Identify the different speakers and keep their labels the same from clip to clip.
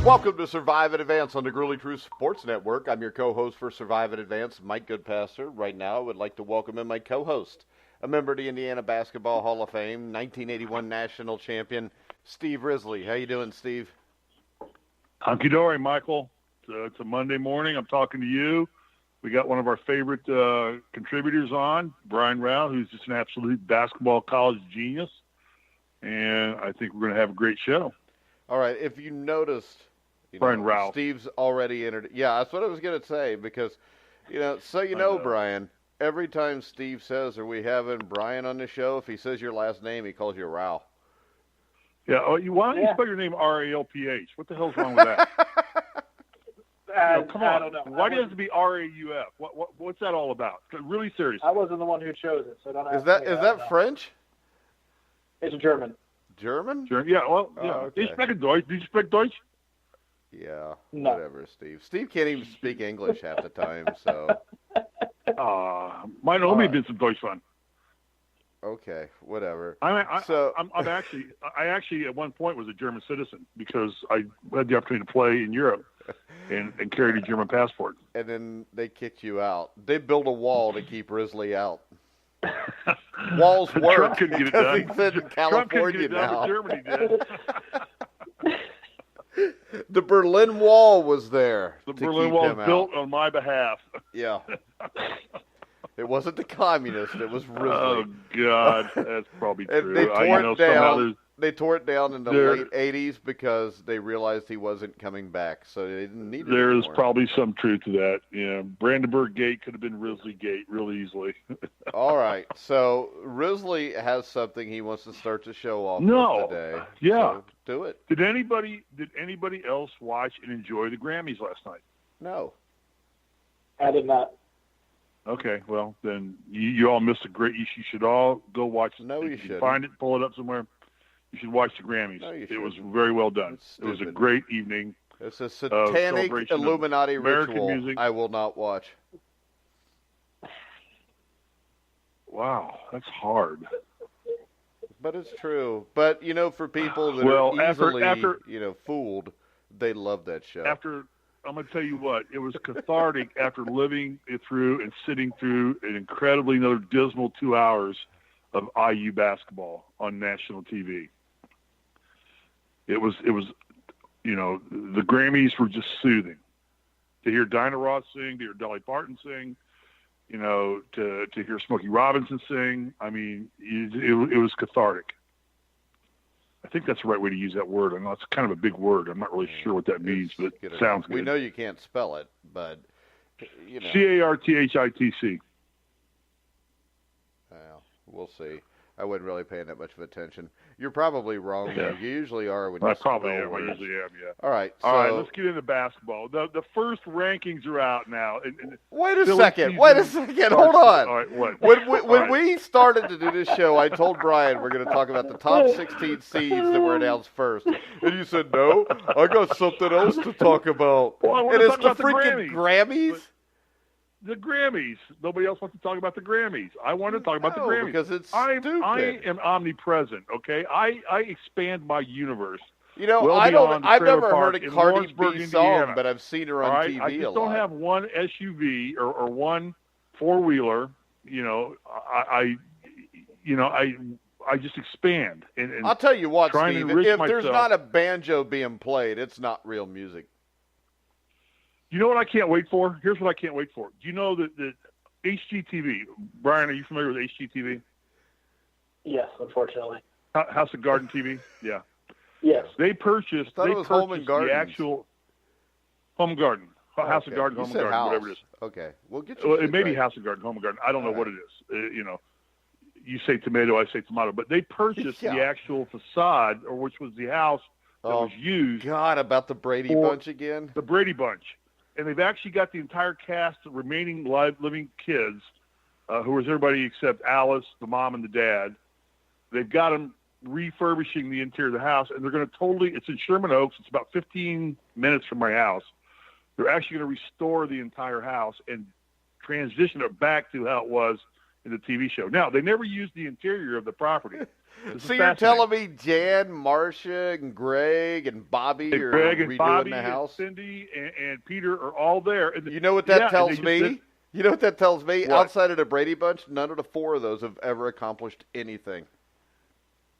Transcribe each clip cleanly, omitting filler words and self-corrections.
Speaker 1: Welcome to Survive and Advance on the Gruely Truth Sports Network. I'm your co-host for Survive and Advance, Mike Goodpaster. Right now, I would like to welcome in my co-host, a member of the Indiana Basketball Hall of Fame, 1981 national champion, Steve Risley. How you doing, Steve?
Speaker 2: Hunky-dory, Michael. It's a Monday morning. I'm talking to you. We got one of our favorite contributors on, Brian Rauf, who's just an absolute basketball college genius. And I think we're going to have a great show.
Speaker 1: All right. If you noticed,
Speaker 2: Brian Rauf.
Speaker 1: Steve's already entered. Yeah, that's what I was going to say because, Brian, every time Steve says, are we having Brian on the show, if he says your last name, he calls you Rauf.
Speaker 2: Yeah. Why don't you spell your name R-A-L-P-H? What the hell's wrong with that? Come on.
Speaker 3: I don't know.
Speaker 2: Why does it have to be R-A-U-F? What's that all about? Really serious.
Speaker 3: I wasn't the one who chose it, so don't ask
Speaker 1: Is that French?
Speaker 3: It's German.
Speaker 1: German?
Speaker 2: Yeah, well, yeah.
Speaker 1: Okay.
Speaker 2: You speak Deutsch? Do you speak Deutsch?
Speaker 1: Yeah,
Speaker 3: No.
Speaker 1: whatever, Steve. Steve can't even speak English half the time, so.
Speaker 2: Mine only been some Deutsch fun.
Speaker 1: Okay, whatever.
Speaker 2: I actually at one point was a German citizen because I had the opportunity to play in Europe and carried a German passport.
Speaker 1: And then they kicked you out. They built a wall to keep Risley out. Walls work.
Speaker 2: Trump couldn't get it done.
Speaker 1: He's in California now.
Speaker 2: Germany did.
Speaker 1: The Berlin Wall was there.
Speaker 2: The Berlin Wall was built on my behalf.
Speaker 1: Yeah. It wasn't the communist. It was Risley.
Speaker 2: Oh, God. That's probably true.
Speaker 1: And they tore it down. They tore it down in the late 80s because they realized he wasn't coming back, so they didn't need it
Speaker 2: There's
Speaker 1: anymore.
Speaker 2: probably some truth to that. Yeah, Brandenburg Gate could have been Risley Gate real easily.
Speaker 1: All right, so Risley has something he wants to start to show off with today.
Speaker 2: Yeah.
Speaker 1: So do it.
Speaker 2: Did anybody else watch and enjoy the Grammys last night?
Speaker 1: No.
Speaker 3: I did not.
Speaker 2: Okay, well, then you all missed a great. You should all go watch.
Speaker 1: No, you
Speaker 2: if
Speaker 1: shouldn't.
Speaker 2: Find it, pull it up somewhere. You should watch the Grammys.
Speaker 1: No, you
Speaker 2: it was
Speaker 1: shouldn't.
Speaker 2: very well done.
Speaker 1: It's
Speaker 2: It was a
Speaker 1: stupid.
Speaker 2: great evening.
Speaker 1: It's a satanic
Speaker 2: celebration of
Speaker 1: Illuminati
Speaker 2: American
Speaker 1: ritual
Speaker 2: music.
Speaker 1: I will not watch.
Speaker 2: Wow, that's hard.
Speaker 1: But it's true. But, for people that
Speaker 2: Well,
Speaker 1: are easily,
Speaker 2: after-
Speaker 1: fooled, they love that show.
Speaker 2: I'm going to tell you what, it was cathartic after living it through and sitting through an incredibly another dismal 2 hours of IU basketball on national TV. It was, the Grammys were just soothing. To hear Dinah Ross sing, to hear Dolly Parton sing, to hear Smokey Robinson sing. I mean, it was cathartic. I think that's the right way to use that word. I know it's kind of a big word. I'm not really sure what that means, but it sounds good.
Speaker 1: We know you can't spell it, but,
Speaker 2: CARTHITC.
Speaker 1: Well, we'll see. I wasn't really paying that much of attention. You're probably wrong, though.
Speaker 2: Yeah.
Speaker 1: You usually are when
Speaker 2: I
Speaker 1: you
Speaker 2: probably
Speaker 1: spell
Speaker 2: am. I
Speaker 1: words.
Speaker 2: usually am, yeah.
Speaker 1: All right,
Speaker 2: All right, let's get into basketball. The first rankings are out now.
Speaker 1: Wait a
Speaker 2: Philly
Speaker 1: second.
Speaker 2: season
Speaker 1: Hold on.
Speaker 2: All right, what?
Speaker 1: When we started to do this show, I told Brian we're going to talk about the top 16 seeds that were announced first. And you said, no, I got something else to talk about.
Speaker 2: Well, I want
Speaker 1: and
Speaker 2: to
Speaker 1: it's
Speaker 2: talk
Speaker 1: the
Speaker 2: about the
Speaker 1: freaking Grammys?
Speaker 2: The Grammys. Nobody else wants to talk about the Grammys. I want to talk about the
Speaker 1: No,
Speaker 2: Grammys.
Speaker 1: because it's
Speaker 2: I
Speaker 1: stupid.
Speaker 2: am omnipresent, okay? I expand my universe.
Speaker 1: I've
Speaker 2: beyond the
Speaker 1: never
Speaker 2: trailer
Speaker 1: heard
Speaker 2: park
Speaker 1: a
Speaker 2: in
Speaker 1: Cardi
Speaker 2: Lawrenceburg,
Speaker 1: B song,
Speaker 2: Indiana.
Speaker 1: but I've seen her on
Speaker 2: All right?
Speaker 1: TV
Speaker 2: I just
Speaker 1: a lot.
Speaker 2: don't have one SUV or one four-wheeler. I just expand. And
Speaker 1: I'll tell you what,
Speaker 2: trying to
Speaker 1: Steve,
Speaker 2: enrich
Speaker 1: if there's
Speaker 2: myself.
Speaker 1: not a banjo being played, it's not real music.
Speaker 2: You know what I can't wait for? Here's what I can't wait for. Do you know that HGTV, Brian, are you familiar with HGTV?
Speaker 3: Yes, unfortunately.
Speaker 2: House of Garden TV? Yeah.
Speaker 3: Yes.
Speaker 2: They purchased
Speaker 1: Home and
Speaker 2: the
Speaker 1: Gardens.
Speaker 2: actual Home and Garden. House
Speaker 1: Okay.
Speaker 2: of Garden,
Speaker 1: You
Speaker 2: Home and
Speaker 1: said
Speaker 2: Garden,
Speaker 1: house.
Speaker 2: whatever it is.
Speaker 1: Okay. We'll get you
Speaker 2: Well, it may be House of Garden, Home and Garden. I don't know
Speaker 1: All
Speaker 2: what it is. You say tomato, I say tomato. But they purchased
Speaker 1: Yeah.
Speaker 2: the actual facade, or which was the house that was used.
Speaker 1: God, about the Brady
Speaker 2: for
Speaker 1: Bunch again?
Speaker 2: The Brady Bunch. And they've actually got the entire cast of remaining living kids, who was everybody except Alice, the mom, and the dad. They've got them refurbishing the interior of the house, and they're going to it's in Sherman Oaks. It's about 15 minutes from my house. They're actually going to restore the entire house and transition it back to how it was in the TV show. Now, they never used the interior of the property.
Speaker 1: So you're telling me Jan, Marcia, and Greg, and Bobby are redoing the house?
Speaker 2: And Cindy and Peter are all there. And
Speaker 1: you know what that tells me? You know what that tells me?
Speaker 2: What?
Speaker 1: Outside of the Brady Bunch, none of the four of those have ever accomplished anything.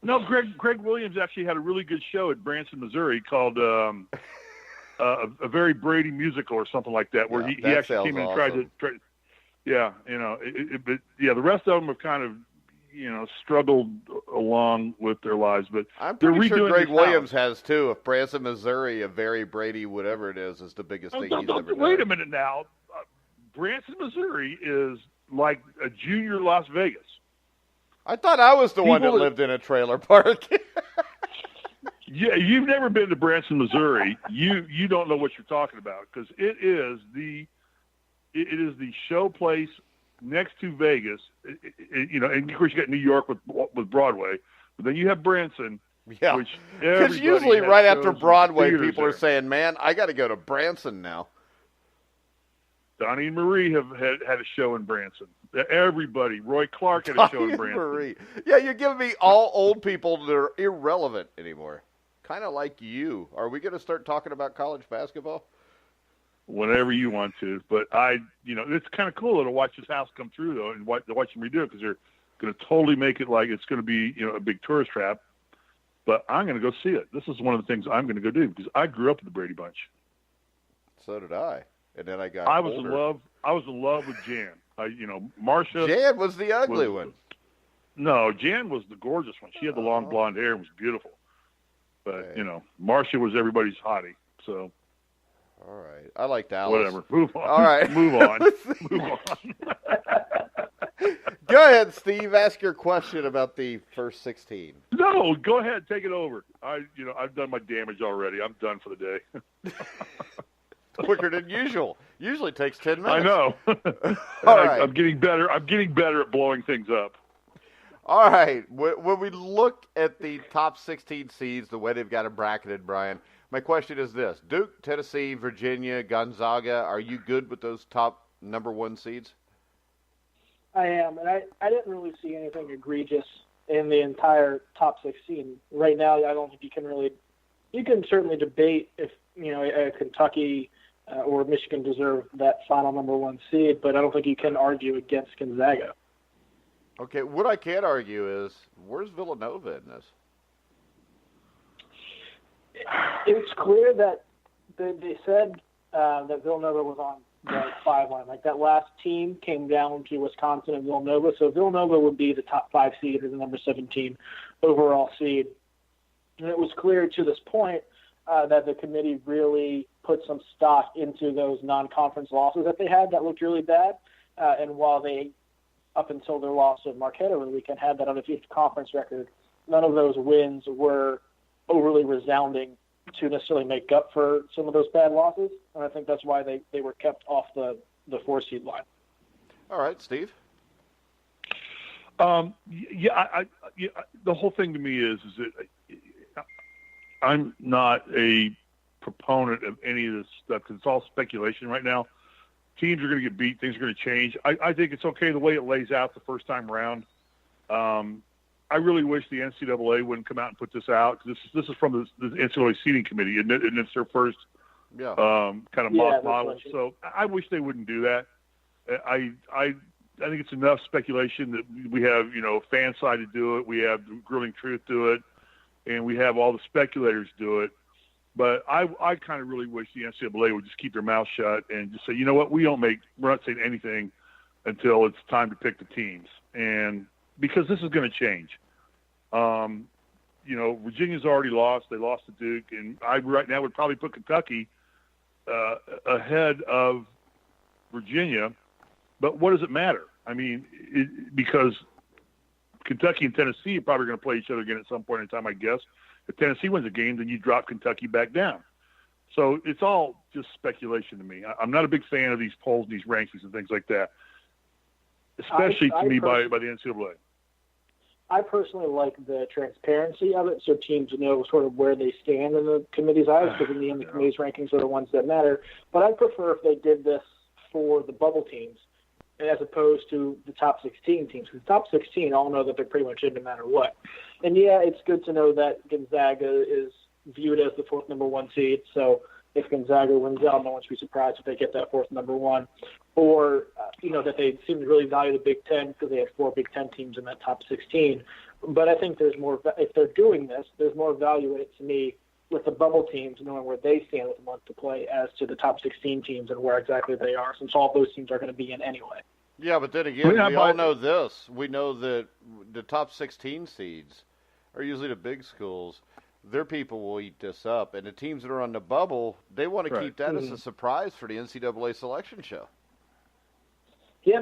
Speaker 2: No, Greg Williams actually had a really good show at Branson, Missouri called a very Brady musical or something like that, where he actually came in and tried to. Yeah, but the rest of them have kind of, struggled along with their lives. But
Speaker 1: I'm pretty sure Greg Williams has too. If Branson, Missouri, a very Brady whatever it is the biggest thing he's ever done.
Speaker 2: Wait a minute now. Branson, Missouri is like a junior Las Vegas.
Speaker 1: I thought I was the one that lived in a trailer park.
Speaker 2: Yeah, you've never been to Branson, Missouri. You don't know what you're talking about, because it is the show place next to Vegas. And of course you got New York with Broadway, but then you have Branson.
Speaker 1: Yeah, because usually right after Broadway, people are saying, "Man, I got to go to Branson now."
Speaker 2: Donnie and Marie have had a show in Branson. Everybody. Roy Clark had a show in Branson. Marie.
Speaker 1: Yeah, you're giving me all old people that are irrelevant anymore. Kind of like you. Are we going to start talking about college basketball?
Speaker 2: Whenever you want to. But it's kind of cool to watch this house come through, though, and watch them redo it, because they're going to totally make it like it's going to be, a big tourist trap. But I'm going to go see it. This is one of the things I'm going to go do, because I grew up in the Brady Bunch.
Speaker 1: So did I. And then I
Speaker 2: was in love with Jan. Marcia.
Speaker 1: Jan was the ugly one.
Speaker 2: No, Jan was the gorgeous one. She had the long blonde hair and was beautiful. But Marcia was everybody's hottie. So.
Speaker 1: All right, I liked Alice.
Speaker 2: Whatever. Move on.
Speaker 1: All right,
Speaker 2: move on. Move on.
Speaker 1: Go ahead, Steve. Ask your question about the first 16.
Speaker 2: No, go ahead. Take it over. I've done my damage already. I'm done for the day.
Speaker 1: Quicker than usual. Usually takes 10 minutes.
Speaker 2: I know.
Speaker 1: All right.
Speaker 2: I'm getting better. I'm getting better at blowing things up.
Speaker 1: All right. When we look at the top 16 seeds, the way they've got them bracketed, Brian, my question is this. Duke, Tennessee, Virginia, Gonzaga, are you good with those top number one seeds?
Speaker 3: I am, and I didn't really see anything egregious in the entire top 16. Right now, I don't think you can certainly debate if, Kentucky or Michigan deserve that final number one seed, but I don't think you can argue against Gonzaga.
Speaker 1: Okay, what I can argue is, where's Villanova in this?
Speaker 3: It's clear that they said that Villanova was on the 5 line. Like, that last team came down to Wisconsin and Villanova, so Villanova would be the top 5 seed or the number 17 overall seed. And it was clear to this point that the committee really put some stock into those non-conference losses that they had that looked really bad. And while they, up until their loss of Marquette over the weekend, had that undefeated conference record, none of those wins were overly resounding to necessarily make up for some of those bad losses. And I think that's why they were kept off the 4-seed line.
Speaker 1: All right, Steve.
Speaker 2: The whole thing to me is that I'm not a proponent of any of this stuff, because it's all speculation right now. Teams are going to get beat. Things are going to change. I think it's okay the way it lays out the first time around. I really wish the NCAA wouldn't come out and put this out, because this is from the NCAA seating committee, and it's their first kind of mock model. So I wish they wouldn't do that. I think it's enough speculation that we have, Fansided do it, we have Grilling Truth do it, and we have all the speculators do it. But I kind of really wish the NCAA would just keep their mouth shut and just say, you know what, we're not saying anything until it's time to pick the teams. And because this is going to change. Virginia's already lost. They lost to Duke. And I right now would probably put Kentucky ahead of Virginia. But what does it matter? I mean, because Kentucky and Tennessee are probably going to play each other again at some point in time, I guess. If Tennessee wins a game, then you drop Kentucky back down. So it's all just speculation to me. I'm not a big fan of these polls, these rankings, and things like that, especially by the NCAA.
Speaker 3: I personally like the transparency of it, so teams know sort of where they stand in the committee's eyes, because in the end, the committee's rankings are the ones that matter. But I'd prefer if they did this for the bubble teams, as opposed to the top 16 teams. The top 16 all know that they're pretty much in no matter what. And, yeah, it's good to know that Gonzaga is viewed as the fourth number one seed. So if Gonzaga wins out, no one should be surprised if they get that fourth number one. Or, that they seem to really value the Big Ten because they have 4 Big Ten teams in that top 16. But I think there's more – if they're doing this, there's more value in it to me with the bubble teams, knowing where they stand with a month to play, as to the top 16 teams and where exactly they are, since all those teams are going to be in anyway.
Speaker 1: Yeah, but then again, we all know this. We know that the top 16 seeds are usually the big schools. Their people will eat this up. And the teams that are on the bubble, they want to keep that as a surprise for the NCAA selection show.
Speaker 3: Yeah,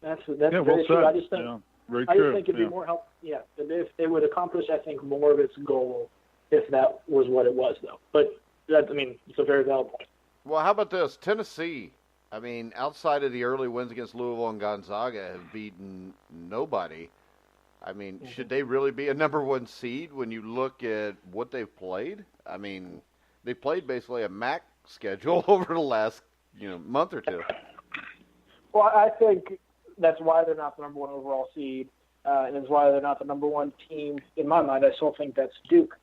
Speaker 3: that's very true. I just think, it'd be more helpful. Yeah, if it would accomplish, I think, more of its goal if that was what it was, though. But, it's a very valid point.
Speaker 1: Well, how about this? Tennessee, outside of the early wins against Louisville and Gonzaga, have beaten nobody. Should they really be a number one seed when you look at what they've played? They played basically a MAC schedule over the last, month or two.
Speaker 3: Well, I think that's why they're not the number one overall seed, and it's why they're not the number one team. In my mind, I still think that's Duke.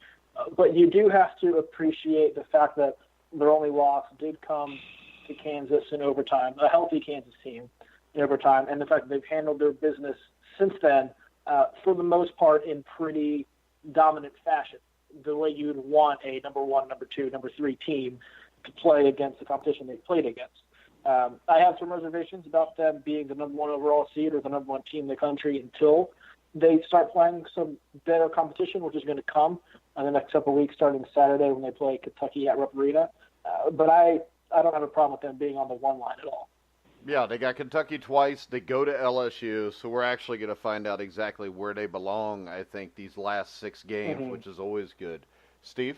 Speaker 3: But you do have to appreciate the fact that their only loss did come to Kansas in overtime, a healthy Kansas team in overtime, and the fact that they've handled their business since then, for the most part, in pretty dominant fashion, the way you'd want a number one, number two, number three team to play against the competition they've played against. I have some reservations about them being the number one overall seed or the number one team in the country until they start playing some better competition, which is going to come in the next couple of weeks, starting Saturday when they play Kentucky at Rupp Arena. But I don't have a problem with them being on the one line at all.
Speaker 1: Yeah, they got Kentucky twice. They go to LSU, so we're actually going to find out exactly where they belong, I think, these last 6 games, which is always good. Steve?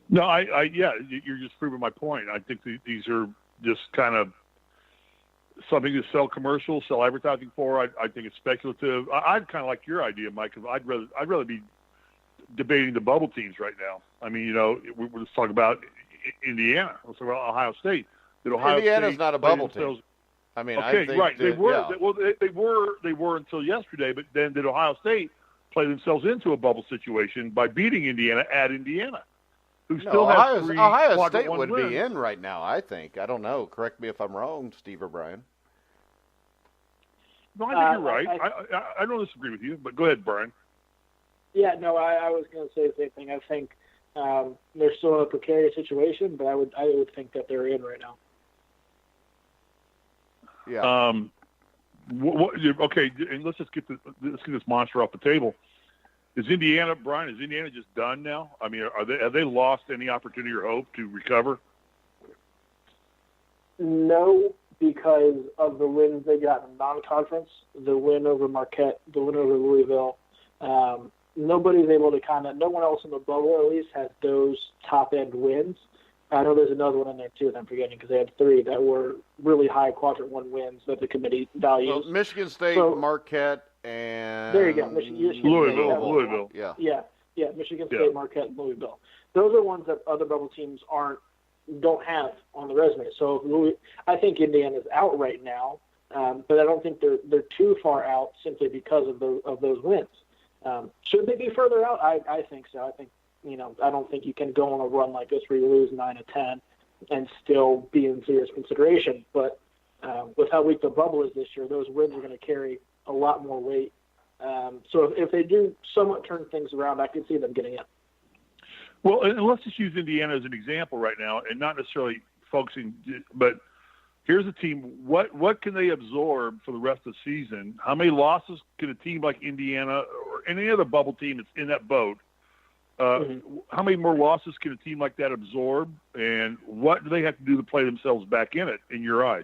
Speaker 2: No, you're just proving my point. I think these are just kind of something to sell commercials, sell advertising for. I think it's speculative. I'd kind of like your idea, Mike. I'd rather be debating the bubble teams right now. We're just talking about Indiana. Let's talk about Ohio State.
Speaker 1: Indiana's not a bubble team.
Speaker 2: Okay,
Speaker 1: I think
Speaker 2: right.
Speaker 1: They
Speaker 2: were until yesterday, but then did Ohio State play themselves into a bubble situation by beating Indiana at Indiana?
Speaker 1: Ohio State would be in right now, I think. I don't know. Correct me if I'm wrong, Steve or Brian.
Speaker 2: No, I think you're right. I don't disagree with you, but go ahead, Brian.
Speaker 3: Yeah, no, I was going to say the same thing. I think they're still in a precarious situation, but I would think that they're in right now.
Speaker 1: Yeah.
Speaker 2: Okay, and let's get this monster off the table. Is Indiana just done now? Have they lost any opportunity or hope to recover?
Speaker 3: No, because of the wins they got in non-conference, the win over Marquette, the win over Louisville. Nobody's able to no one else in the bubble at least has those top-end wins. I know there's another one in there too that I'm forgetting because they had 3 that were really high quadrant 1 wins that the committee values.
Speaker 1: Well, Michigan State, Marquette, and
Speaker 3: there you go.
Speaker 2: Louisville.
Speaker 3: Yeah. Michigan State, Marquette, and Louisville. Those are ones that other bubble teams don't have on the resume. So I think Indiana's out right now, but I don't think they're too far out simply because of those wins. Should they be further out? I think so. I think I don't think you can go on a run like this where you lose 9 of 10 and still be in serious consideration. But with how weak the bubble is this year, those wins are going to carry a lot more weight. So if they do somewhat turn things around, I can see them getting in.
Speaker 2: Well, and let's just use Indiana as an example right now, and not necessarily focusing, but here's a team. What can they absorb for the rest of the season? How many losses can a team like Indiana or any other bubble team that's in that boat? How many more losses can a team like that absorb, and what do they have to do to play themselves back in it, in your eyes?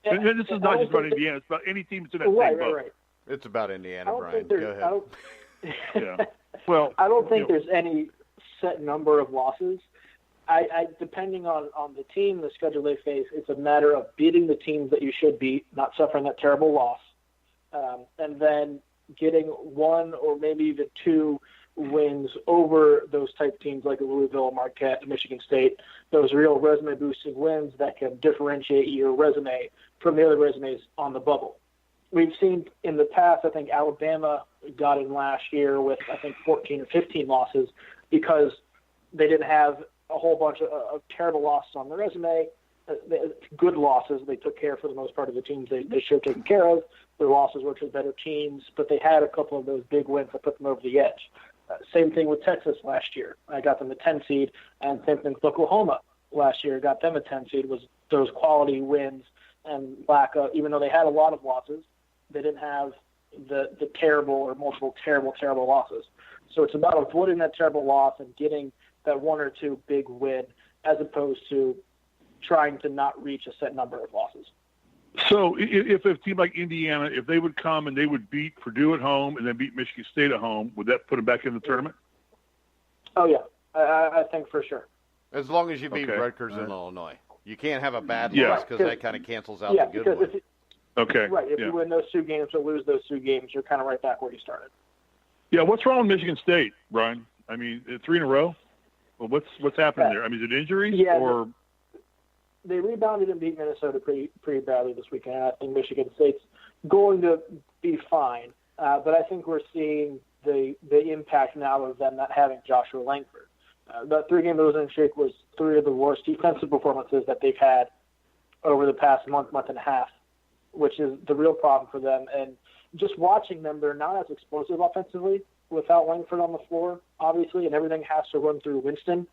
Speaker 2: And this is not just about Indiana; it's about any team that's in that same boat.
Speaker 3: Right.
Speaker 1: It's about Indiana, Brian. Go ahead.
Speaker 2: Well,
Speaker 3: I don't think there's any set number of losses. I depending on the team, the schedule they face, it's a matter of beating the teams that you should beat, not suffering that terrible loss, and then getting 1 or maybe even 2 wins over those type teams like Louisville, Marquette, and Michigan State, those real resume-boosting wins that can differentiate your resume from the other resumes on the bubble. We've seen in the past, I think Alabama got in last year with, 14 or 15 losses because they didn't have a whole bunch of terrible losses on their resume. Good losses. They took care for the most part of the teams they should have taken care of. Their losses were to better teams, but they had a couple of those big wins that put them over the edge. Same thing with Texas last year. I got them a 10 seed, and same thing with Oklahoma last year. Got them a 10 seed. Was those quality wins and lack of, even though they had a lot of losses, they didn't have the terrible or multiple terrible losses. So it's about avoiding that terrible loss and getting that one or two big win as opposed to trying to not reach a set number of losses.
Speaker 2: So if a team like Indiana, if they would come and they would beat Purdue at home and then beat Michigan State at home, would that put them back in the tournament?
Speaker 3: Oh, yeah. I think for sure.
Speaker 1: As long as you beat Rutgers in Illinois. You can't have a bad loss because that kind of cancels out the good one.
Speaker 3: Right. If you win those two games or lose those two games, you're kind of right back where you started.
Speaker 2: Yeah, what's wrong with Michigan State, Brian? I mean, 3 in a row? Well, what's happening there? I mean, is it injuries or –
Speaker 3: they rebounded and beat Minnesota pretty badly this weekend. I think Michigan State's going to be fine, but I think we're seeing the impact now of them not having Joshua Langford. That 3-game losing streak was 3 of the worst defensive performances that they've had over the past month and a half, which is the real problem for them. And just watching them, they're not as explosive offensively without Langford on the floor, obviously, and everything has to run through Winston.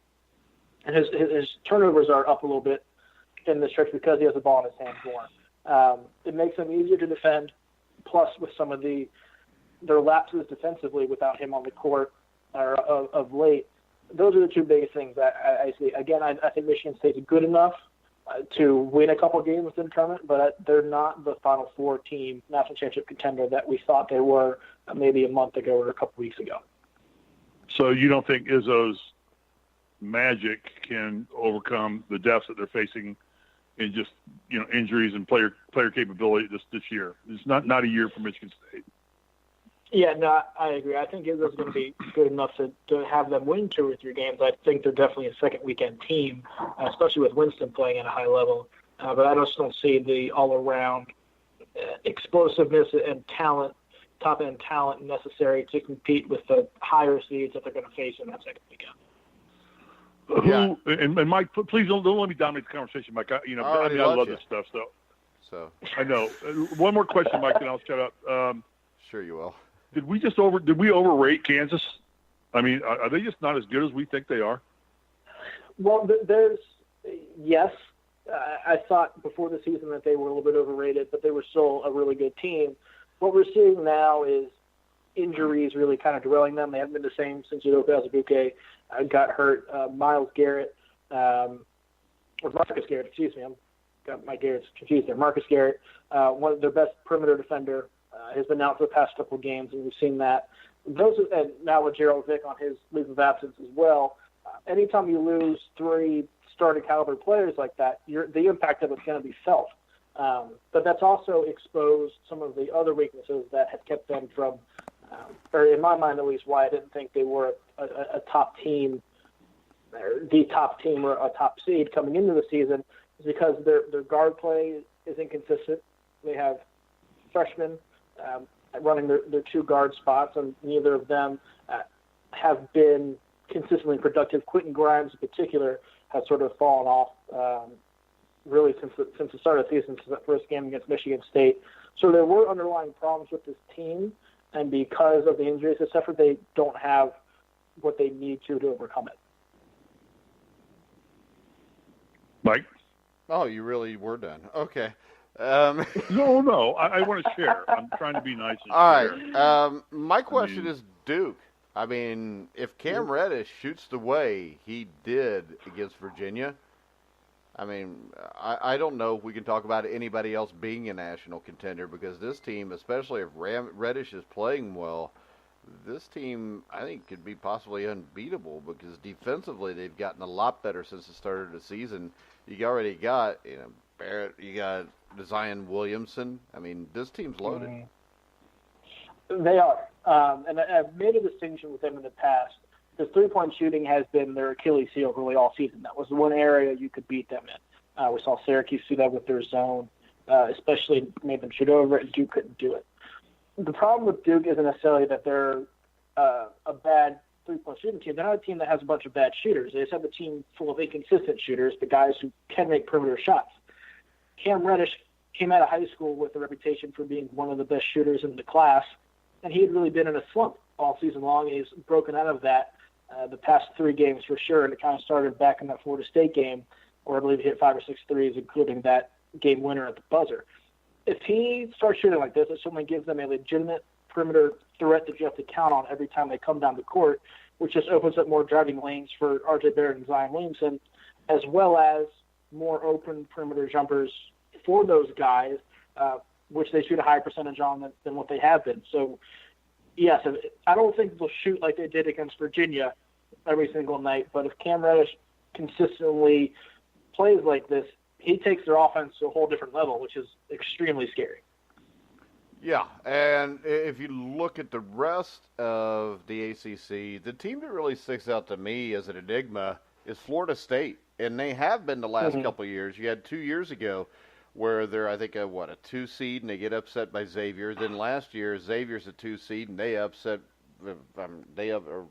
Speaker 3: And his turnovers are up a little bit in the stretch because he has the ball in his hands more. It makes them easier to defend, plus with some of their lapses defensively without him on the court of late. Those are the two biggest things that I see. Again, I think Michigan State's good enough to win a couple games in the tournament, but they're not the Final Four team, national championship contender that we thought they were maybe a month ago or a couple weeks ago.
Speaker 2: So you don't think Izzo's magic can overcome the depths that they're facing in just injuries and player capability this year? It's not a year for Michigan State.
Speaker 3: Yeah, no, I agree. I think Izzo's going to be good enough to have them win 2 or 3 games. I think they're definitely a second weekend team, especially with Winston playing at a high level. But I just don't see the all-around explosiveness and talent, top-end talent necessary to compete with the higher seeds that they're going to face in that second weekend.
Speaker 2: And Mike, please don't let me dominate the conversation, Mike. I love this stuff. So I know. One more question, Mike, and I'll shut up.
Speaker 1: Sure, you will.
Speaker 2: Did we overrate Kansas? I mean, are they just not as good as we think they are?
Speaker 3: Well, yes. I thought before the season that they were a little bit overrated, but they were still a really good team. What we're seeing now is injuries really kind of derailing them. They haven't been the same since Udoka Azubuike got hurt. Miles Garrett, or Marcus Garrett, excuse me. I've got my Garrett's confused there. Marcus Garrett, one of their best perimeter defender, has been out for the past couple of games, and we've seen that. And now with Gerald Vick on his leave of absence as well, anytime you lose 3 starting caliber players like that, the impact of it's going to be felt. But that's also exposed some of the other weaknesses that have kept them from, or in my mind at least, why I didn't think they were a top team, or the top team or a top seed coming into the season, is because their guard play is inconsistent. They have freshmen running their 2 guard spots, and neither of them have been consistently productive. Quentin Grimes, in particular, has sort of fallen off really since the start of the season, since that first game against Michigan State. So there were underlying problems with this team, and because of the injuries they suffered, they don't have what they need to overcome it.
Speaker 2: Mike?
Speaker 1: Oh, you really were done. Okay.
Speaker 2: No. I want to share. I'm trying to be nice.
Speaker 1: All right. My question is Duke. I mean, if Cam Reddish shoots the way he did against Virginia, I mean, I don't know if we can talk about anybody else being a national contender, because this team, especially if Reddish is playing well, this team, I think, could be possibly unbeatable, because defensively they've gotten a lot better since the start of the season. You already got, Barrett, you got Zion Williamson. I mean, this team's loaded.
Speaker 3: They are. And I've made a distinction with them in the past. The three-point shooting has been their Achilles heel really all season. That was the one area you could beat them in. We saw Syracuse do that with their zone, especially made them shoot over it, and Duke couldn't do it. The problem with Duke isn't necessarily that they're a bad three-point shooting team. They're not a team that has a bunch of bad shooters. They just have a team full of inconsistent shooters, the guys who can make perimeter shots. Cam Reddish came out of high school with a reputation for being one of the best shooters in the class, and he had really been in a slump all season long. He's broken out of that the past 3 games for sure, and it kind of started back in that Florida State game where I believe he hit 5 or 6 threes, including that game winner at the buzzer. If he starts shooting like this, it certainly gives them a legitimate perimeter threat that you have to count on every time they come down the court, which just opens up more driving lanes for R.J. Barrett and Zion Williamson, as well as more open perimeter jumpers for those guys, which they shoot a higher percentage on than what they have been. So, yes, I don't think they'll shoot like they did against Virginia every single night, but if Cam Reddish consistently plays like this, he takes their offense to a whole different level, which is extremely scary.
Speaker 1: Yeah, and if you look at the rest of the ACC, the team that really sticks out to me as an enigma is Florida State, and they have been the last couple of years. You had 2 years ago where they're, I think, a 2 seed, and they get upset by Xavier. Then last year, Xavier's a 2 seed, and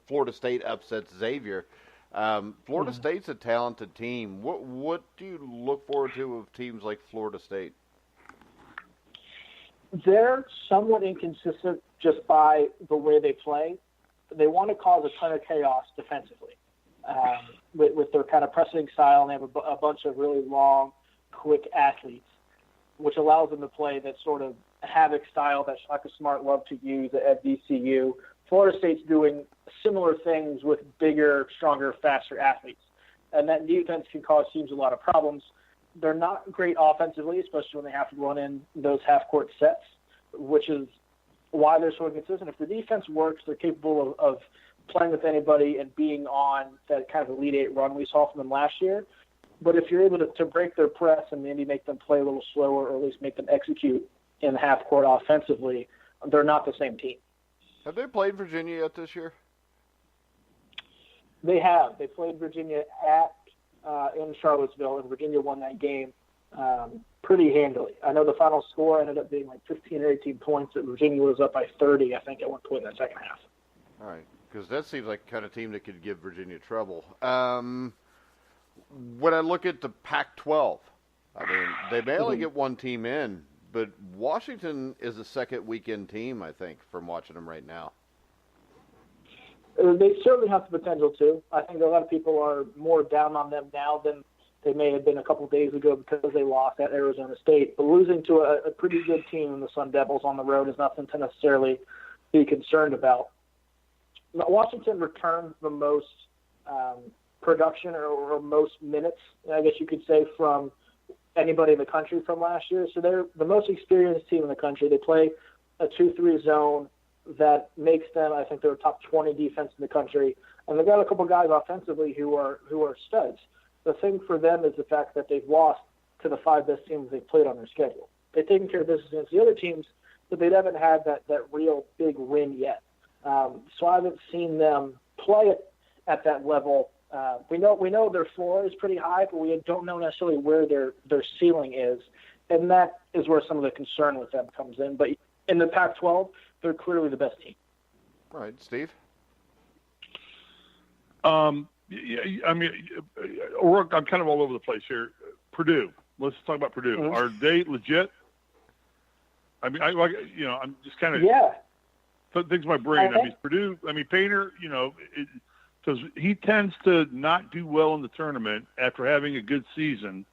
Speaker 1: Florida State upsets Xavier. Florida State's a talented team. What do you look forward to of teams like Florida State?
Speaker 3: They're somewhat inconsistent just by the way they play. They want to cause a ton of chaos defensively with their kind of pressing style, and they have a bunch of really long, quick athletes, which allows them to play that sort of havoc style that Shaka Smart loved to use at VCU. Florida State's doing similar things with bigger, stronger, faster athletes, and that defense can cause teams a lot of problems. They're not great offensively, especially when they have to run in those half-court sets, which is why they're so inconsistent. If the defense works, they're capable of playing with anybody and being on that kind of Elite Eight run we saw from them last year. But if you're able to break their press and maybe make them play a little slower, or at least make them execute in the half-court offensively, they're not the same team.
Speaker 1: Have they played Virginia yet this year?
Speaker 3: They have. They played Virginia in Charlottesville, and Virginia won that game pretty handily. I know the final score ended up being like 15 or 18 points, and Virginia was up by 30, I think, at one point in the second half.
Speaker 1: All right, because that seems like the kind of team that could give Virginia trouble. When I look at the Pac-12, I mean, they may only get one team in, but Washington is a second weekend team, I think, from watching them right now.
Speaker 3: They certainly have the potential to. I think a lot of people are more down on them now than they may have been a couple of days ago because they lost at Arizona State. But losing to a pretty good team in the Sun Devils on the road is nothing to necessarily be concerned about. Washington returned the most production or most minutes, I guess you could say, from anybody in the country from last year. So they're the most experienced team in the country. They play a 2-3 zone that makes them, I think, they're a top 20 defense in the country. And they've got a couple guys offensively who are studs. The thing for them is the fact that they've lost to the 5 best teams they've played on their schedule. They've taken care of business against the other teams, but they haven't had that real big win yet. So I haven't seen them play at that level. We know their floor is pretty high, but we don't know necessarily where their ceiling is. And that is where some of the concern with them comes in. But in the Pac-12, they're clearly the best team.
Speaker 1: All right, Steve?
Speaker 2: Yeah, I mean, I'm kind of all over the place here. Purdue. Let's talk about Purdue. Mm-hmm. Are they legit? I mean, I'm just kind of things in my brain. I mean, Purdue. I mean, Painter. Because he tends to not do well in the tournament after having a good season.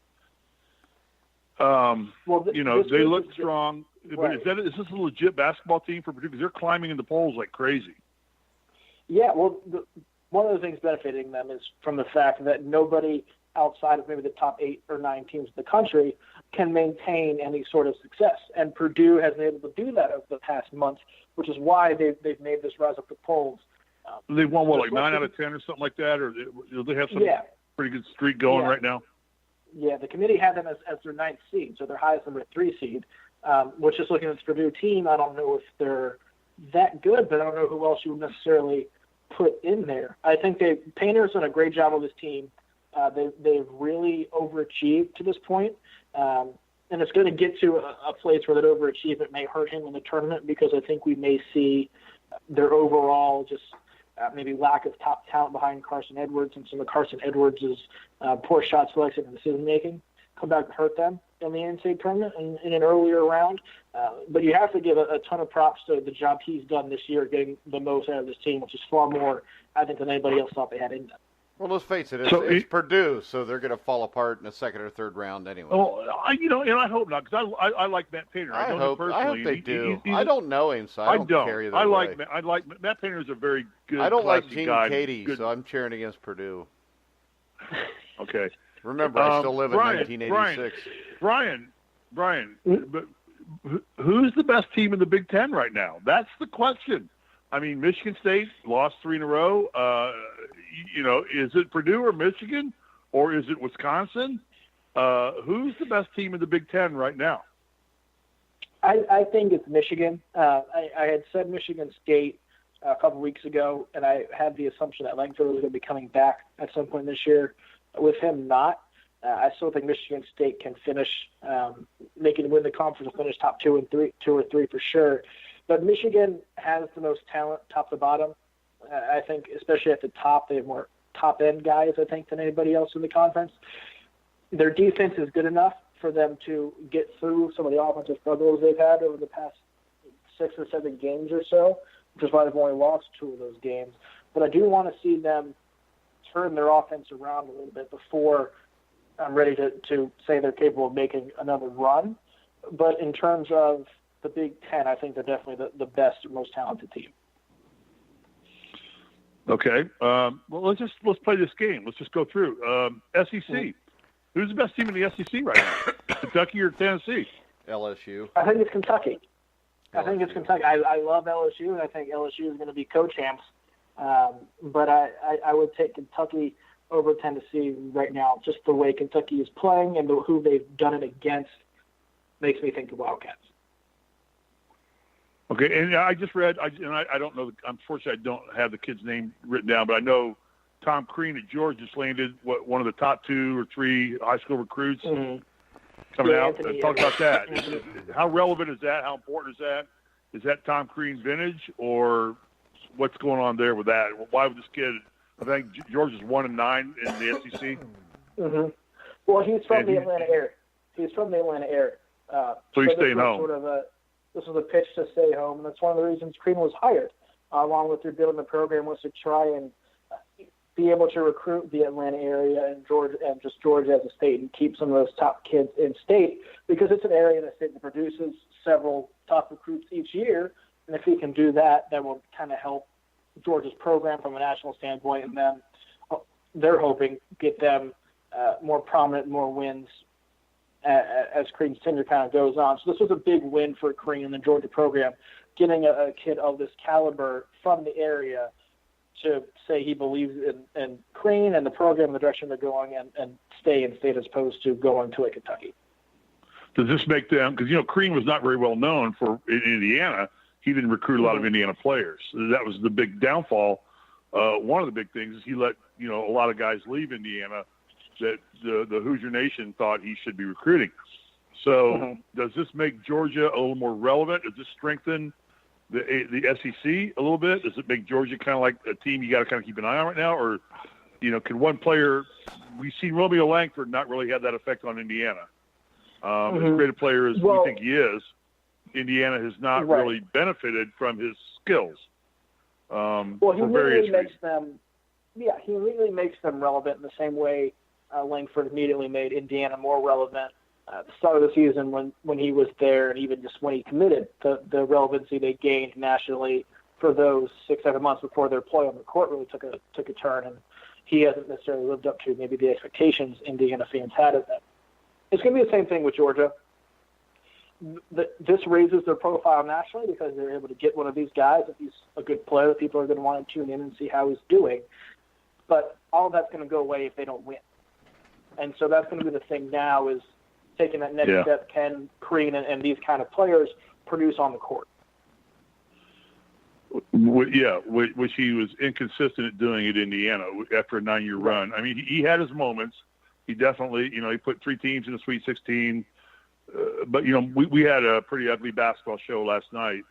Speaker 2: They look strong.
Speaker 3: Right.
Speaker 2: But is this a legit basketball team for Purdue? Because they're climbing in the polls like crazy.
Speaker 3: Yeah, well, one of the things benefiting them is from the fact that nobody outside of maybe the top 8 or 9 teams in the country can maintain any sort of success. And Purdue has been able to do that over the past month, which is why they've made this rise up the polls.
Speaker 2: They won, like 9 out of 10 or something like that? Or do they have some pretty good streak going right now?
Speaker 3: Yeah, the committee had them as their 9th seed, so their highest number 3 seed. Which is looking at the Purdue team, I don't know if they're that good, but I don't know who else you would necessarily put in there. I think Painter's done a great job with his team. They've really overachieved to this point. And it's going to get to a place where that overachievement may hurt him in the tournament, because I think we may see their overall just maybe lack of top talent behind Carson Edwards, and some of Carson Edwards' poor shot selection and decision-making come back to hurt them in the NCAA tournament in an earlier round. But you have to give a ton of props to the job he's done this year, getting the most out of this team, which is far more, I think, than anybody else thought they had in them.
Speaker 1: Well, let's face it, it's Purdue, so they're going to fall apart in the second or third round anyway.
Speaker 2: Oh, and I hope not, because I like Matt Painter. I hope
Speaker 1: they do. I don't know him, so I don't care either way.
Speaker 2: I like Matt Painter is a very good.
Speaker 1: I don't like Gene
Speaker 2: guy,
Speaker 1: Katie, so I'm cheering against Purdue.
Speaker 2: Okay.
Speaker 1: Remember, I still live in 1986.
Speaker 2: Brian, but who's the best team in the Big Ten right now? That's the question. I mean, Michigan State lost 3 in a row. Is it Purdue or Michigan, or is it Wisconsin? Who's the best team in the Big Ten right now?
Speaker 3: I think it's Michigan. I had said Michigan State a couple weeks ago, and I had the assumption that Langford was going to be coming back at some point this year. With him not, I still think Michigan State can finish. They can win the conference and finish top 2 or 3 for sure. But Michigan has the most talent, top to bottom. I think, especially at the top, they have more top-end guys, I think, than anybody else in the conference. Their defense is good enough for them to get through some of the offensive struggles they've had over the past 6 or 7 games or so, which is why they've only lost 2 of those games. But I do want to see them turn their offense around a little bit before I'm ready to say they're capable of making another run. But in terms of the Big Ten, I think they're definitely the best, most talented team.
Speaker 2: Okay. Well, let's play this game. Let's just go through. SEC. Who's the best team in the SEC right now? Kentucky or Tennessee?
Speaker 1: LSU.
Speaker 3: I think it's Kentucky. I love LSU, and I think LSU is going to be co-champs. But I would take Kentucky over Tennessee right now. Just the way Kentucky is playing and who they've done it against makes me think of Wildcats.
Speaker 2: Okay, and I just read, I don't know, unfortunately I don't have the kid's name written down, but I know Tom Crean at Georgia just landed one of the top 2 or 3 high school recruits coming out. Talk about that. How relevant is that? How important is that? Is that Tom Crean vintage, or what's going on there with that? Why would this kid, I think Georgia's 1-9 in the SEC?
Speaker 3: Mm-hmm. Well, he's from the Atlanta area.
Speaker 2: So he's staying home.
Speaker 3: This was a pitch to stay home, and that's one of the reasons Crean was hired, along with rebuilding the program, was to try and be able to recruit the Atlanta area and Georgia as a state, and keep some of those top kids in state, because it's an area in the state that produces several top recruits each year. And if he can do that, that will kind of help Georgia's program from a national standpoint, and then they're hoping get them more prominent, more wins as Crean's tenure kind of goes on. So this was a big win for Crean and the Georgia program, getting a kid of this caliber from the area to say he believes in Crean and the program, the direction they're going, and stay in state as opposed to going to Kentucky.
Speaker 2: Does this make them, because, Crean was not very well known in Indiana. He didn't recruit a lot of Indiana players. That was the big downfall. One of the big things is he let, a lot of guys leave Indiana that the Hoosier Nation thought he should be recruiting. So does this make Georgia a little more relevant? Does this strengthen the SEC a little bit? Does it make Georgia kind of like a team you got to kind of keep an eye on right now? Or, can one player – we've seen Romeo Langford not really have that effect on Indiana. As great a player as we think he is, Indiana has not really benefited from his skills for various reasons.
Speaker 3: He really makes them relevant in the same way Langford immediately made Indiana more relevant at the start of the season when he was there, and even just when he committed, the relevancy they gained nationally for those 6-7 months before their play on the court really took a turn, and he hasn't necessarily lived up to maybe the expectations Indiana fans had of them. It's going to be the same thing with Georgia. This raises their profile nationally because they're able to get one of these guys. If he's a good player, people are going to want to tune in and see how he's doing. But all of that's going to go away if they don't win. And so that's going to be the thing now, is taking that next step. Can Crean and these kind of players produce on the court?
Speaker 2: Which he was inconsistent at doing at Indiana after a 9-year run. I mean, he had his moments. He definitely, he put 3 teams in the Sweet 16. But, we had a pretty ugly basketball show last night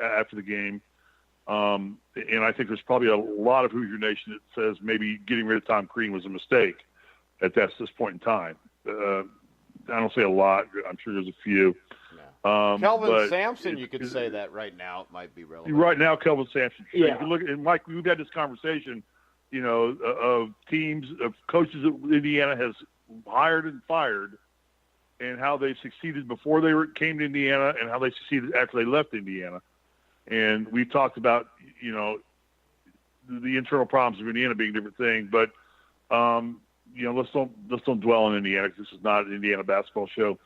Speaker 2: after the game. And I think there's probably a lot of Hoosier Nation that says maybe getting rid of Tom Crean was a mistake at this point in time. I don't say a lot. I'm sure there's a few.
Speaker 1: Kelvin Sampson, you could say that right now it might be relevant.
Speaker 2: Right now, Kelvin Sampson.
Speaker 3: Yeah.
Speaker 2: You can look, and Mike, we've had this conversation, of teams, of coaches that Indiana has hired and fired, and how they succeeded before they came to Indiana, and how they succeeded after they left Indiana. And we've talked about, the internal problems of Indiana being a different thing, but let's don't dwell on Indiana because this is not an Indiana basketball show.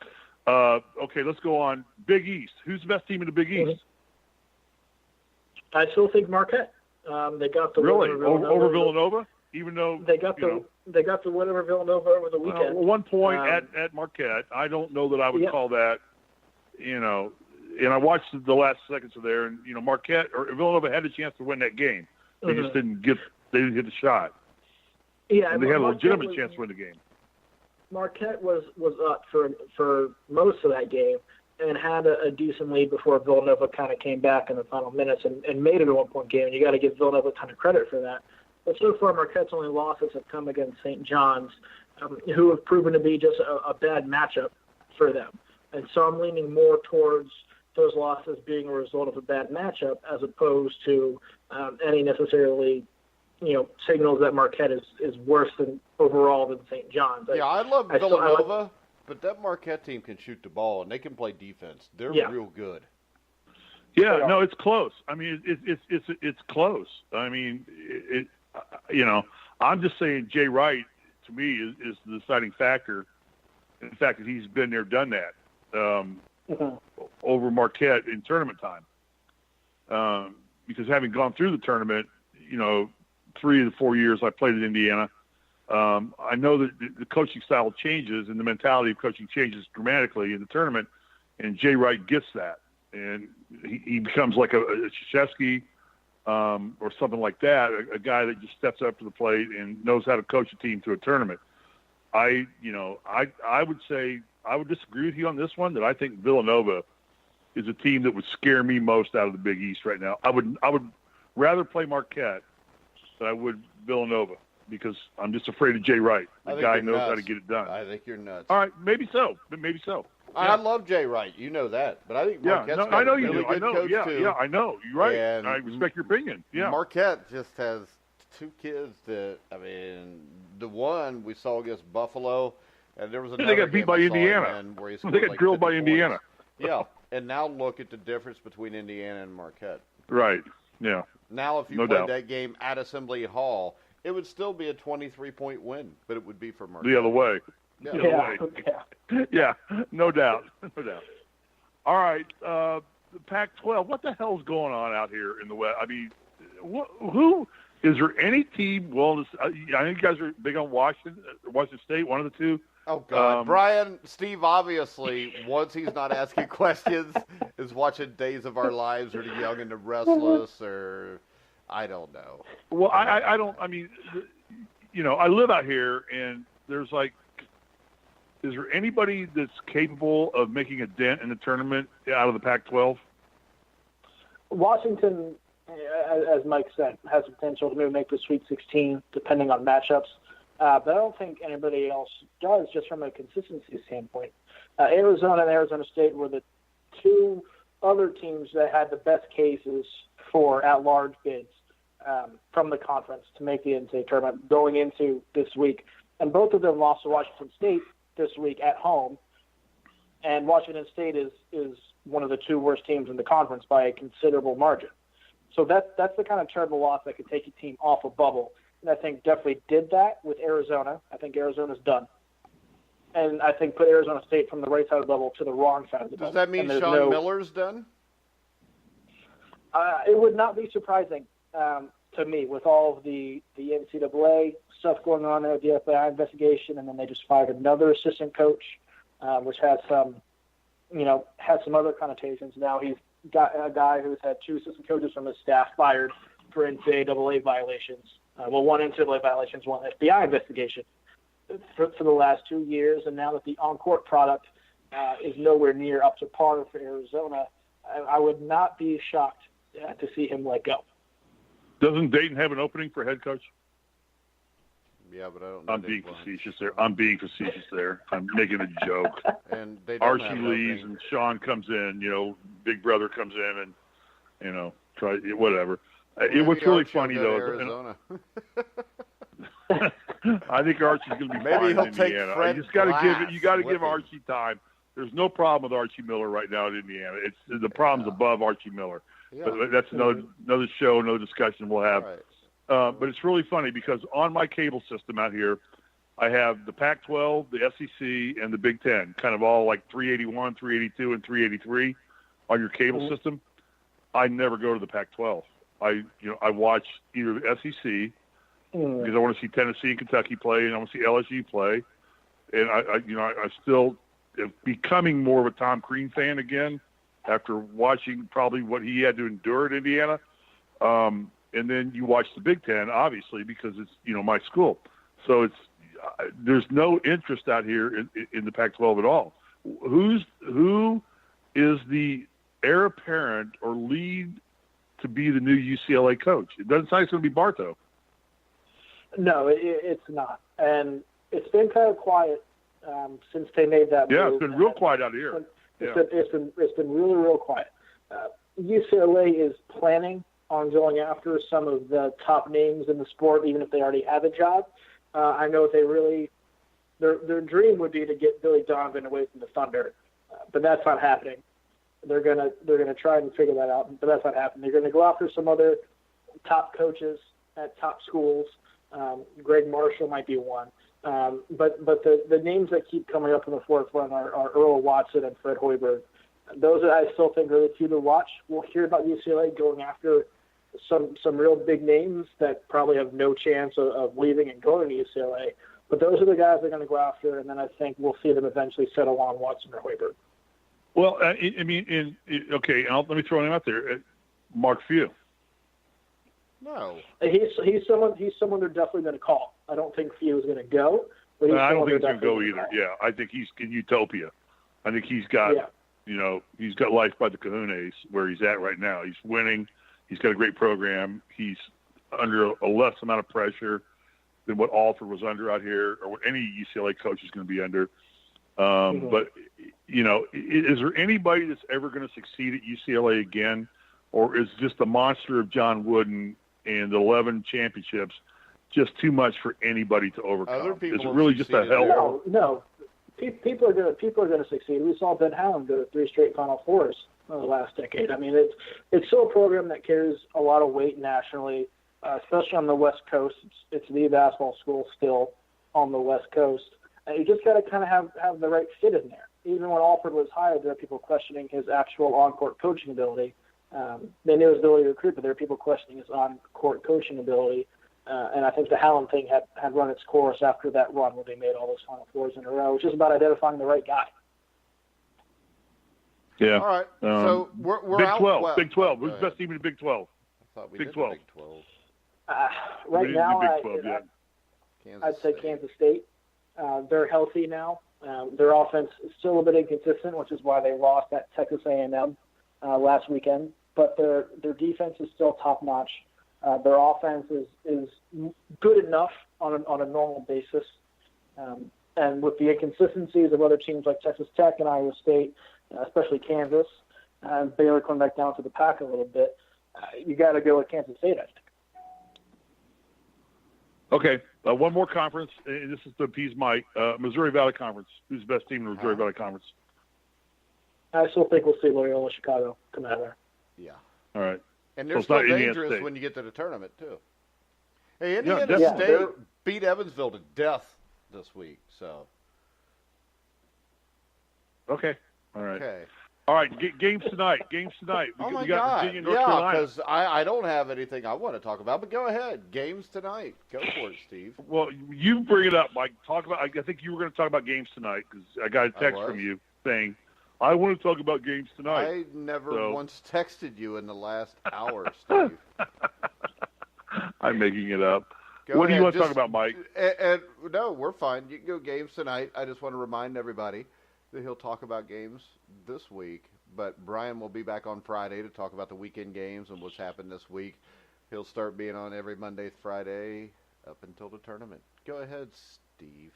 Speaker 2: Okay, let's go on. Big East. Who's the best team in the Big East?
Speaker 3: I still think Marquette. They got the
Speaker 2: really over Villanova, even though
Speaker 3: they got the win over Villanova over the weekend.
Speaker 2: 1 point at Marquette. I don't know that I would call that. And I watched the last seconds of there, and Marquette or Villanova had a chance to win that game. They just didn't hit the shot.
Speaker 3: Yeah,
Speaker 2: and they had a legitimate chance to win the game.
Speaker 3: Marquette was up for most of that game and had a decent lead before Villanova kind of came back in the final minutes and made it a 1-point game. And you got to give Villanova a ton of credit for that. But so far, Marquette's only losses have come against St. John's, who have proven to be just a bad matchup for them. And so I'm leaning more towards those losses being a result of a bad matchup as opposed to any necessarily signals that Marquette is worse than overall than St. John's.
Speaker 1: I love Villanova, but that Marquette team can shoot the ball and they can play defense. They're real good.
Speaker 2: Yeah, no, it's close. I mean, it's close. I mean, I'm just saying Jay Wright to me is the deciding factor. In the fact that he's been there, done that over Marquette in tournament time. Because having gone through the tournament, 3 of the 4 years I played at Indiana, I know that the coaching style changes and the mentality of coaching changes dramatically in the tournament, and Jay Wright gets that. And he becomes like a Krzyzewski or something like that, a guy that just steps up to the plate and knows how to coach a team to a tournament. I would say I would disagree with you on this one, that I think Villanova is a team that would scare me most out of the Big East right now. I would rather play Marquette than I would Villanova because I'm just afraid of Jay Wright. The guy knows how to get it done.
Speaker 1: I think you're nuts.
Speaker 2: All right, maybe so.
Speaker 1: I love Jay Wright. You know that. But I think Marquette's got a really good coach, too.
Speaker 2: Yeah, I know. You're right.
Speaker 1: And
Speaker 2: I respect your opinion. Yeah.
Speaker 1: Marquette just has 2 kids that, the one we saw against Buffalo, and there was another
Speaker 2: they got beat by Indiana.
Speaker 1: Where he
Speaker 2: they got drilled by Indiana.
Speaker 1: Yeah, and now look at the difference between Indiana and Marquette.
Speaker 2: Right, yeah.
Speaker 1: Now if you played that game at Assembly Hall, it would still be a 23-point win, but it would be for Marquette.
Speaker 2: The other way. Yeah, no doubt. All right, the Pac-12, what the hell's going on out here in the West? I mean, who is there any team willing to? I think you guys are big on Washington State, one of the two.
Speaker 1: Oh, God. Steve, obviously, once he's not asking questions, is watching Days of Our Lives or The Young and the Restless or I don't know.
Speaker 2: Well, I don't, I mean, I live out here, and there's is there anybody that's capable of making a dent in the tournament out of the Pac-12?
Speaker 3: Washington, as Mike said, has the potential to maybe make the Sweet 16 depending on matchups. But I don't think anybody else does, just from a consistency standpoint. Arizona and Arizona State were the 2 other teams that had the best cases for at-large bids from the conference to make the NCAA tournament going into this week. And both of them lost to Washington State this week at home. And Washington State is one of the 2 worst teams in the conference by a considerable margin. So that's the kind of terrible loss that could take a team off a bubble. And I think definitely did that with Arizona. I think Arizona's done. And I think put Arizona State from the right side of the bubble to the wrong side of the bubble.
Speaker 1: Does that mean Sean Miller's done?
Speaker 3: It would not be surprising to me with all of the NCAA stuff going on there, the FBI investigation, and then they just fired another assistant coach, which has some other connotations. Now he's a guy who's had 2 assistant coaches from his staff fired for NCAA violations. One NCAA violation, one FBI investigation for the last 2 years. And now that the on-court product is nowhere near up to par for Arizona, I would not be shocked to see him let go.
Speaker 2: Doesn't Dayton have an opening for head coach?
Speaker 1: Yeah, but I don't know.
Speaker 2: I'm being facetious there. I'm making a joke.
Speaker 1: And they don't
Speaker 2: Archie leaves and Sean comes in, Big Brother comes in and, try whatever. What's really funny, though, I think Archie's going to be fine in Indiana. You got to give Archie time. There's no problem with Archie Miller right now in Indiana. It's the problem's above Archie Miller. Yeah. But that's another show, another discussion we'll have.
Speaker 1: Right.
Speaker 2: But it's really funny because on my cable system out here, I have the Pac-12, the SEC, and the Big Ten, kind of all like 381, 382, and 383 on your cable system. I never go to the Pac-12. I watch either the SEC because I want to see Tennessee and Kentucky play, and I want to see LSU play, and I still am becoming more of a Tom Crean fan again after watching probably what he had to endure at Indiana. And then you watch the Big Ten, obviously, because it's my school. So there's no interest out here in the Pac-12 at all. Who is the heir apparent or lead to be the new UCLA coach? It doesn't sound like it's going to be Bartow.
Speaker 3: No, it's not, and it's been kind of quiet since they made that move.
Speaker 2: Yeah, it's been real quiet out here.
Speaker 3: It's been really real quiet. UCLA is planning on going after some of the top names in the sport, even if they already have a job. I know their dream would be to get Billy Donovan away from the Thunder, but that's not happening. They're gonna try and figure that out, but that's not happening. They're gonna go after some other top coaches at top schools. Greg Marshall might be one, but the names that keep coming up in the forefront are Earl Watson and Fred Hoiberg. Those I still think are the two to watch. We'll hear about UCLA going after some real big names that probably have no chance of leaving and going to UCLA. But those are the guys they're going to go after, and then I think we'll see them eventually settle on Watson or Hoiberg.
Speaker 2: Well, let me throw him out there. Mark Few.
Speaker 1: No.
Speaker 3: He's someone they're definitely going to call. I don't think Few is going to go. But
Speaker 2: I don't think he's going to go either. Yeah, I think he's in Utopia. I think he's got he's got life by the kahunas where he's at right now. He's winning. He's got a great program. He's under a less amount of pressure than what Alford was under out here, or what any UCLA coach is going to be under. But is there anybody that's ever going to succeed at UCLA again, or is just the monster of John Wooden and the 11 championships just too much for anybody to overcome? Is it really just a hell?
Speaker 3: No. People are going to succeed. We saw Ben Howland go to 3 straight Final Fours in the last decade. I mean, it's still a program that carries a lot of weight nationally, especially on the West Coast. It's the basketball school still on the West Coast. And you just got to kind of have the right fit in there. Even when Alford was hired, there are people questioning his actual on-court coaching ability. They knew his ability to recruit, but there are people questioning his on-court coaching ability. And I think the Howland thing had run its course after that run where they made all those Final Fours in a row. It's just about identifying the right guy.
Speaker 2: Yeah.
Speaker 1: All right. So we're
Speaker 2: Big
Speaker 1: out.
Speaker 2: 12.
Speaker 1: Well,
Speaker 2: Big 12. Who's the best team in the Big 12?
Speaker 1: I thought we
Speaker 2: Big
Speaker 1: did
Speaker 2: 12.
Speaker 1: The Big 12.
Speaker 3: Right now,
Speaker 1: I'd
Speaker 3: say Kansas State. They're healthy now. Their offense is still a bit inconsistent, which is why they lost at Texas A&M last weekend. But their defense is still top notch. Their offense is good enough on a normal basis. And with the inconsistencies of other teams like Texas Tech and Iowa State, especially Kansas, and Baylor coming back down to the pack a little bit, you got to go with Kansas State, I think.
Speaker 2: Okay, one more conference, and this is to appease Mike. Missouri Valley Conference. Who's the best team in the Missouri Valley Conference?
Speaker 3: I still think we'll see Loyola Chicago come out of there.
Speaker 1: Yeah.
Speaker 2: All right.
Speaker 1: And they're
Speaker 2: so
Speaker 1: still dangerous when you get to the tournament, too. Hey, Indiana State beat Evansville to death this week, so.
Speaker 2: Okay. All right.
Speaker 1: Okay.
Speaker 2: All right, games tonight. We got Virginia, North Carolina.
Speaker 1: Because I don't have anything I want to talk about, but go ahead. Games tonight. Go for it, Steve.
Speaker 2: Well, you bring it up, Mike. I think you were going to talk about games tonight because I got a text from you saying, I want to talk about games tonight.
Speaker 1: I never once texted you in the last hour, Steve.
Speaker 2: I'm making it up. What do you want to talk about, Mike?
Speaker 1: No, we're fine. You can go games tonight. I just want to remind everybody that he'll talk about games this week, but Brian will be back on Friday to talk about the weekend games and what's happened this week. He'll start being on every Monday, Friday, up until the tournament. Go ahead, Steve.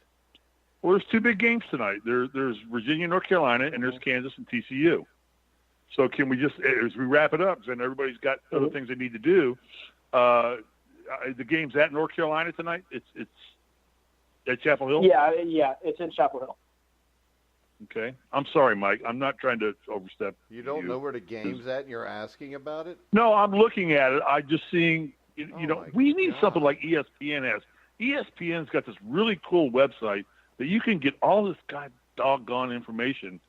Speaker 2: Well, there's two big games tonight. There's Virginia, North Carolina, and there's Kansas and TCU. So can we just, as we wrap it up, because I know everybody's got other things they need to do, the game's at North Carolina tonight? It's at Chapel Hill?
Speaker 3: Yeah, it's in Chapel Hill.
Speaker 2: Okay. I'm sorry, Mike. I'm not trying to overstep.
Speaker 1: You don't know where the game's at and you're asking about it?
Speaker 2: No, I'm looking at it. I'm just seeing, we need something like ESPN has. ESPN's got this really cool website that you can get all this doggone information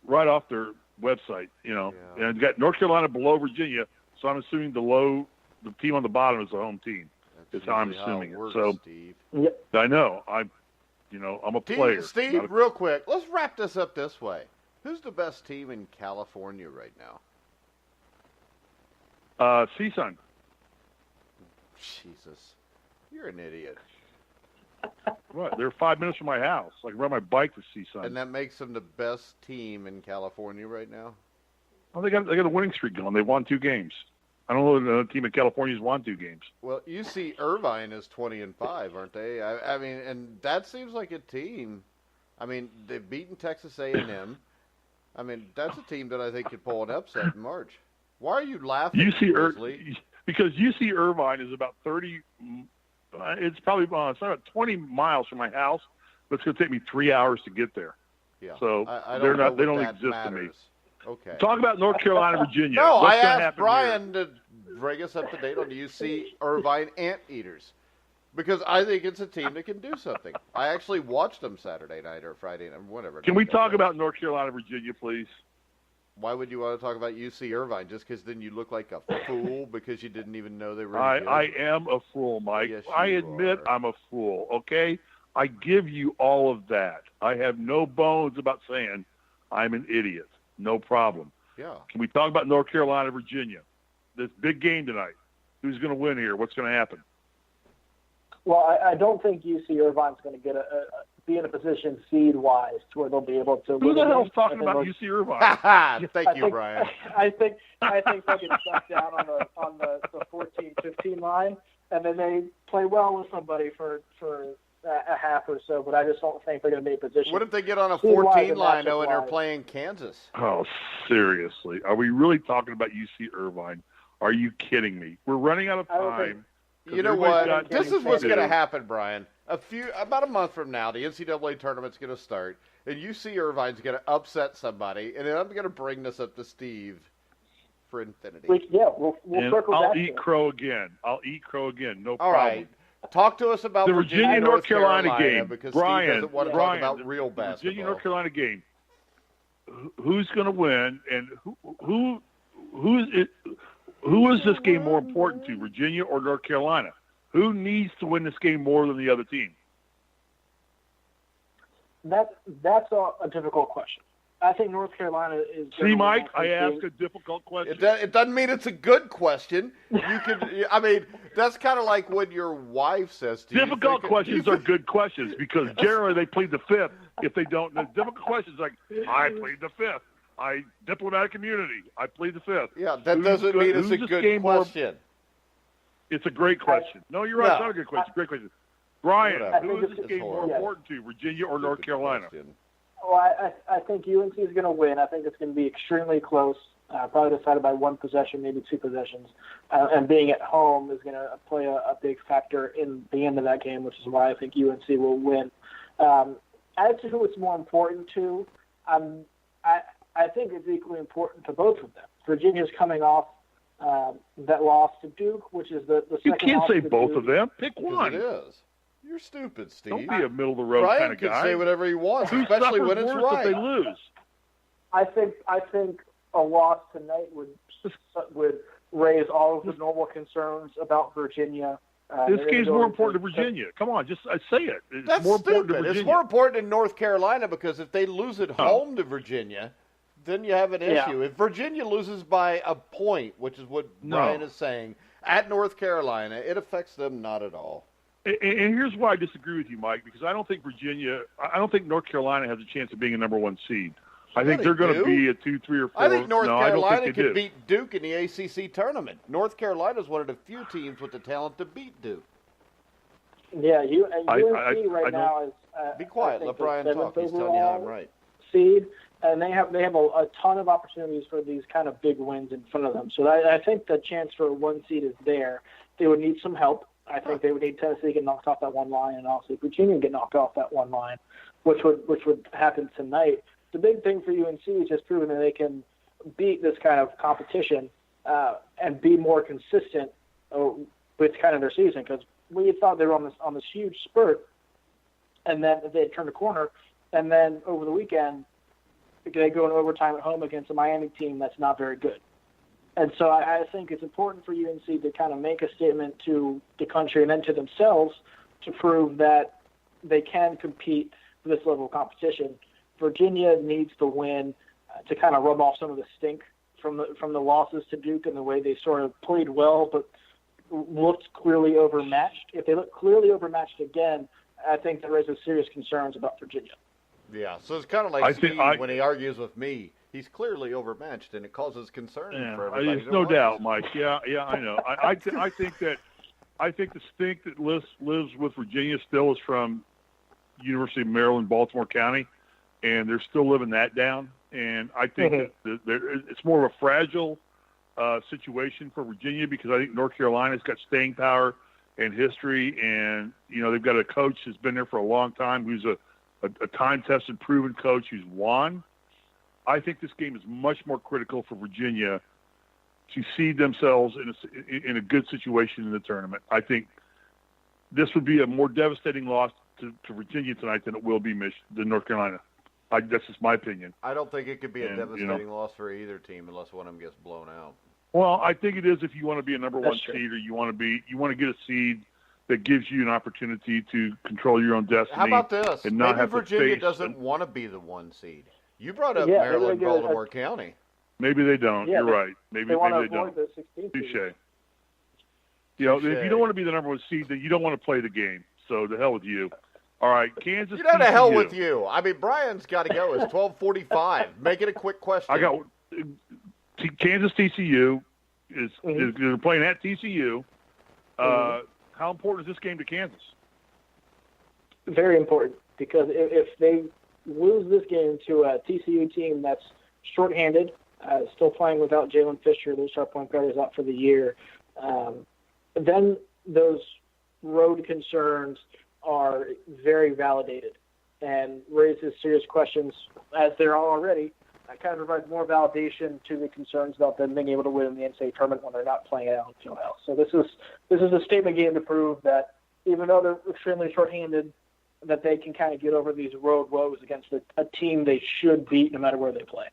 Speaker 2: right off their website, And it's got North Carolina below Virginia, so I'm assuming the team on the bottom is the home team. That's how I'm assuming it. So,
Speaker 1: Steve.
Speaker 2: I know. I'm a player.
Speaker 1: Steve, real quick, let's wrap this up this way. Who's the best team in California right now?
Speaker 2: CSUN.
Speaker 1: Jesus. You're an idiot.
Speaker 2: What? They're 5 minutes from my house. I can ride my bike to CSUN.
Speaker 1: And that makes them the best team in California right now?
Speaker 2: Well, they got a winning streak going. They won 2 games. I don't know if another team in California's won 2 games.
Speaker 1: Well, UC Irvine is 20-5, aren't they? I mean, and that seems like a team. I mean, they've beaten Texas A&M. I mean, that's a team that I think could pull an upset in March. Why are you laughing, Risley?
Speaker 2: Because UC Irvine is about 30. It's probably it's about 20 miles from my house, but it's going to take me 3 hours to get there.
Speaker 1: Yeah.
Speaker 2: So
Speaker 1: I
Speaker 2: they're not. They
Speaker 1: don't
Speaker 2: exist
Speaker 1: matters.
Speaker 2: to me.
Speaker 1: Okay.
Speaker 2: Talk about North Carolina, Virginia.
Speaker 1: No,
Speaker 2: What's
Speaker 1: I asked Brian
Speaker 2: here?
Speaker 1: to bring us up to date on the UC Irvine Anteaters because I think it's a team that can do something. I actually watched them Saturday night or Friday night, whatever.
Speaker 2: Can we talk about North Carolina, Virginia, please?
Speaker 1: Why would you want to talk about UC Irvine? Just because then you look like a fool because you didn't even know they were good?
Speaker 2: I am a fool, Mike.
Speaker 1: Yes,
Speaker 2: I admit I'm a fool, okay? I give you all of that. I have no bones about saying I'm an idiot. No problem.
Speaker 1: Yeah.
Speaker 2: Can we talk about North Carolina, Virginia? This big game tonight. Who's going to win here? What's going to happen?
Speaker 3: Well, I don't think UC Irvine's going to get be in a position seed-wise to where they'll be able to.
Speaker 2: Who the hell's talking about UC Irvine?
Speaker 1: Thank you, Brian.
Speaker 3: I think they get stuck down on the 14-15 line, and then they play well with somebody for a half or so. But I just don't think they're going to be in a position.
Speaker 1: What if they get on a 14 line though, and they're playing Kansas?
Speaker 2: Oh, seriously? Are we really talking about UC Irvine? Are you kidding me? We're running out of time.
Speaker 1: You know what? This is what's going to happen, Brian. About a month from now, the NCAA tournament's going to start, and UC Irvine's going to upset somebody, and then I'm going to bring this up to Steve for infinity.
Speaker 3: We'll circle back.
Speaker 2: I'll eat crow again. No problem.
Speaker 1: All right. Talk to us about
Speaker 2: the Virginia North Carolina game,
Speaker 1: because Steve doesn't want to talk about real basketball.
Speaker 2: Virginia North Carolina game. Who's going to win, and who is this game more important to, Virginia or North Carolina? Who needs to win this game more than the other team?
Speaker 3: That's a difficult question. I think North Carolina is.
Speaker 2: See, Mike, I ask a difficult question.
Speaker 1: It doesn't mean it's a good question. You could, I mean, that's kind of like when your wife says to you.
Speaker 2: Difficult questions are good questions because generally they plead the fifth if they don't. The difficult questions like, I plead the fifth. Diplomatic immunity. I plead the fifth.
Speaker 1: Yeah, that doesn't mean it's a good question.
Speaker 2: It's a great question. No, you're right. It's not a good question. It's a great question. Brian, who is this game more important to, Virginia or North Carolina?
Speaker 3: Well, I think UNC is going to win. I think it's going to be extremely close, probably decided by one possession, maybe 2 possessions. And being at home is going to play a big factor in the end of that game, which is why I think UNC will win. As to who it's more important to, I think it's equally important to both of them. Virginia's coming off that loss to Duke, which is the second.
Speaker 2: You can't say both
Speaker 3: Duke.
Speaker 2: of them. Pick one.
Speaker 1: It is. You're stupid, Steve.
Speaker 2: Don't be a middle-of-the-road
Speaker 1: Brian
Speaker 2: kind of guy.
Speaker 1: can say whatever he wants, especially when it's right.
Speaker 2: If they lose.
Speaker 3: I think a loss tonight would raise all of the normal concerns about Virginia.
Speaker 2: This game's more important to Virginia. Come on, just say it.
Speaker 1: That's
Speaker 2: more
Speaker 1: stupid.
Speaker 2: Important to Virginia.
Speaker 1: It's more important in North Carolina because if they lose at home to Virginia, then you have an issue. If Virginia loses by a point, which is what Brian is saying, at North Carolina, it affects them not at all.
Speaker 2: And here's why I disagree with you, Mike, because I don't think North Carolina has a chance of being a number 1 seed. I think they're going to be a 2, 3, or 4.
Speaker 1: I think North Carolina could
Speaker 2: do.
Speaker 1: beat Duke in the ACC tournament. North Carolina is one of the few teams with the talent to beat Duke.
Speaker 3: Yeah, UNC right now is.
Speaker 1: Be quiet. Let Brian talk. He's telling you how I'm right.
Speaker 3: Seed, and they have a ton of opportunities for these kind of big wins in front of them. So I think the chance for a 1 seed is there. They would need some help. I think they would need Tennessee to get knocked off that one line, and also Virginia to get knocked off that one line, which would happen tonight. The big thing for UNC is just proving that they can beat this kind of competition and be more consistent with kind of their season, because we thought they were on this huge spurt, and then they had turned a corner, and then over the weekend they go in overtime at home against a Miami team that's not very good. And so I think it's important for UNC to kind of make a statement to the country and then to themselves to prove that they can compete for this level of competition. Virginia needs to win to kind of rub off some of the stink from the losses to Duke and the way they sort of played well but looked clearly overmatched. If they look clearly overmatched again, I think there raises serious concerns about Virginia.
Speaker 1: Yeah, so it's kind of like Steve when he argues with me. He's clearly overmatched, and it causes concern for everybody.
Speaker 2: There's no doubt, Mike. Yeah, I know. I think the stink that lives with Virginia still is from University of Maryland, Baltimore County, and they're still living that down. And I think that it's more of a fragile situation for Virginia, because I think North Carolina's got staying power and history, and they've got a coach who's been there for a long time, who's a time-tested, proven coach who's won. I think this game is much more critical for Virginia to seed themselves in a good situation in the tournament. I think this would be a more devastating loss to Virginia tonight than it will be than North Carolina. That's just my opinion.
Speaker 1: I don't think it could be a devastating loss for either team unless one of them gets blown out.
Speaker 2: Well, I think it is if you want to be a number 1 seed, or you want to get a seed that gives you an opportunity to control your own destiny.
Speaker 1: How about this?
Speaker 2: And not
Speaker 1: Maybe
Speaker 2: have
Speaker 1: Virginia
Speaker 2: to
Speaker 1: doesn't want to be the 1 seed. You brought up Maryland, Baltimore County.
Speaker 2: Maybe they don't. You're right. Maybe they don't. Touche. If you don't want to be the number 1 seed, then you don't want to play the game. So to hell with you. All right, Kansas.
Speaker 1: You know, to hell with you. I mean, Brian's got to go. It's 12:45. Make it a quick question.
Speaker 2: I got Kansas TCU is they're playing at TCU. How important is this game to Kansas?
Speaker 3: Very important, because if they lose this game to a TCU team that's shorthanded, still playing without Jalen Fisher, their star point guard is out for the year, then those road concerns are very validated and raises serious questions, as there are already. That kind of provides more validation to the concerns about them being able to win in the NCAA tournament when they're not playing at home field house. So this is a statement game to prove that even though they're extremely shorthanded, that they can kind of get over these road woes against a team they should beat no matter where they play.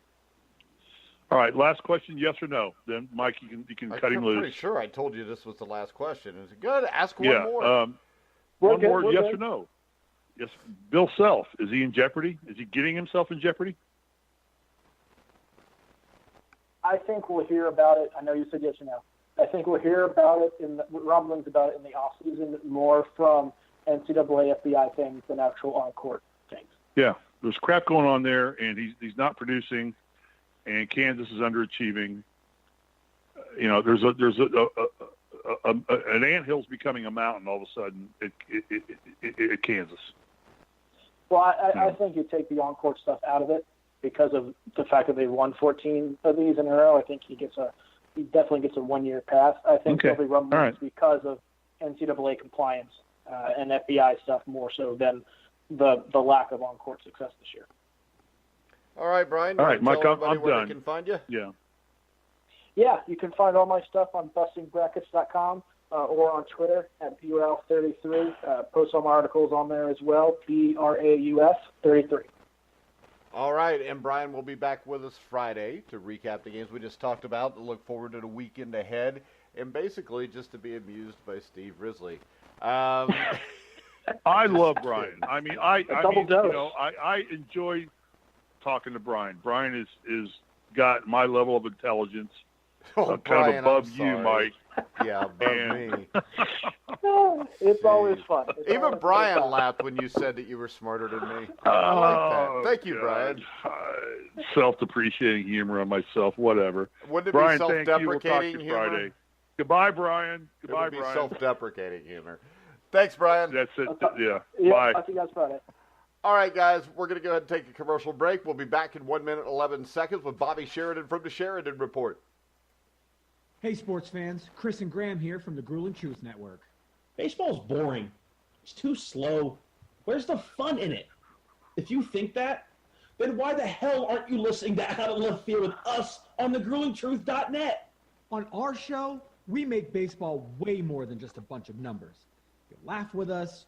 Speaker 2: All right, last question, yes or no? Then, Mike, you can cut him loose.
Speaker 1: I'm pretty sure I told you this was the last question. Is it good? Ask one more.
Speaker 2: One more, yes or no? Yes. Bill Self, is he in jeopardy? Is he getting himself in jeopardy?
Speaker 3: I think we'll hear about it. I know you said yes or no. I think we'll hear about it rumblings about it in the offseason, more from NCAA FBI things than actual on-court things.
Speaker 2: Yeah, there's crap going on there, and he's not producing, and Kansas is underachieving. There's an anthill's becoming a mountain all of a sudden at Kansas.
Speaker 3: Well, I think you take the on-court stuff out of it because of the fact that they've won 14 of these in a row. I think he definitely gets a 1-year pass. I think there'll be rumblings because of NCAA compliance and FBI stuff more so than the lack of on-court success this year.
Speaker 1: All right, Brian.
Speaker 2: All right, Mike, I'm done.
Speaker 1: Where they can find you?
Speaker 2: Yeah.
Speaker 3: Yeah, you can find all my stuff on bustingbrackets.com or on Twitter at BRAUF33. Post some articles on there as well, BRAUF33.
Speaker 1: All right, and Brian will be back with us Friday to recap the games we just talked about, to look forward to the weekend ahead, and basically just to be amused by Steve Risley.
Speaker 2: I love Brian. I mean, I enjoy talking to Brian. Brian is got my level of intelligence.
Speaker 1: Oh,
Speaker 2: kind
Speaker 1: Brian,
Speaker 2: of above
Speaker 1: I'm
Speaker 2: you,
Speaker 1: sorry.
Speaker 2: Mike.
Speaker 1: Yeah, above me.
Speaker 3: It's always fun.
Speaker 1: Even Brian laughed when you said that you were smarter than me. I like that. Thank you, Brian.
Speaker 2: Self-depreciating humor on myself, whatever.
Speaker 1: Wouldn't it
Speaker 2: Brian,
Speaker 1: be
Speaker 2: thank you. We'll talk to
Speaker 1: self-deprecating
Speaker 2: you
Speaker 1: humor?
Speaker 2: Friday. Goodbye, Brian. Goodbye,
Speaker 1: It would be
Speaker 2: Brian.
Speaker 1: self-deprecating humor. Thanks, Brian.
Speaker 2: That's it. Yeah.
Speaker 3: Yeah,
Speaker 2: Bye.
Speaker 3: I think that's Friday.
Speaker 1: All right, guys, we're going to go ahead and take a commercial break. We'll be back in 1 minute, 11 seconds with Bobby Sheridan from the Sheridan Report.
Speaker 4: Hey, sports fans. Chris and Graham here from the Gruel & Truth Network.
Speaker 5: Baseball's boring. It's too slow. Where's the fun in it? If you think that, then why the hell aren't you listening to Out of Left Field with us on thegruelingtruth.net?
Speaker 4: On our show, we make baseball way more than just a bunch of numbers. You'll laugh with us,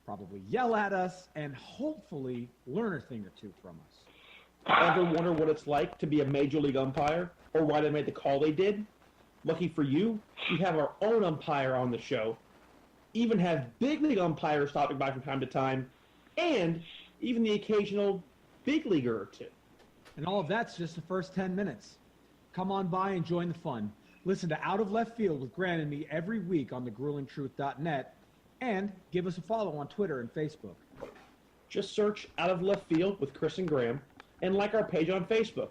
Speaker 4: probably yell at us, and hopefully learn a thing or two from us.
Speaker 5: Ever wonder what it's like to be a major league umpire or why they made the call they did? Lucky for you, we have our own umpire on the show, even have big league umpires stopping by from time to time, and even the occasional big leaguer or two.
Speaker 4: And all of that's just the first 10 minutes. Come on by and join the fun. Listen to Out of Left Field with Grant and me every week on thegruelingtruth.net, and give us a follow on Twitter and Facebook.
Speaker 5: Just search Out of Left Field with Chris and Graham and like our page on Facebook,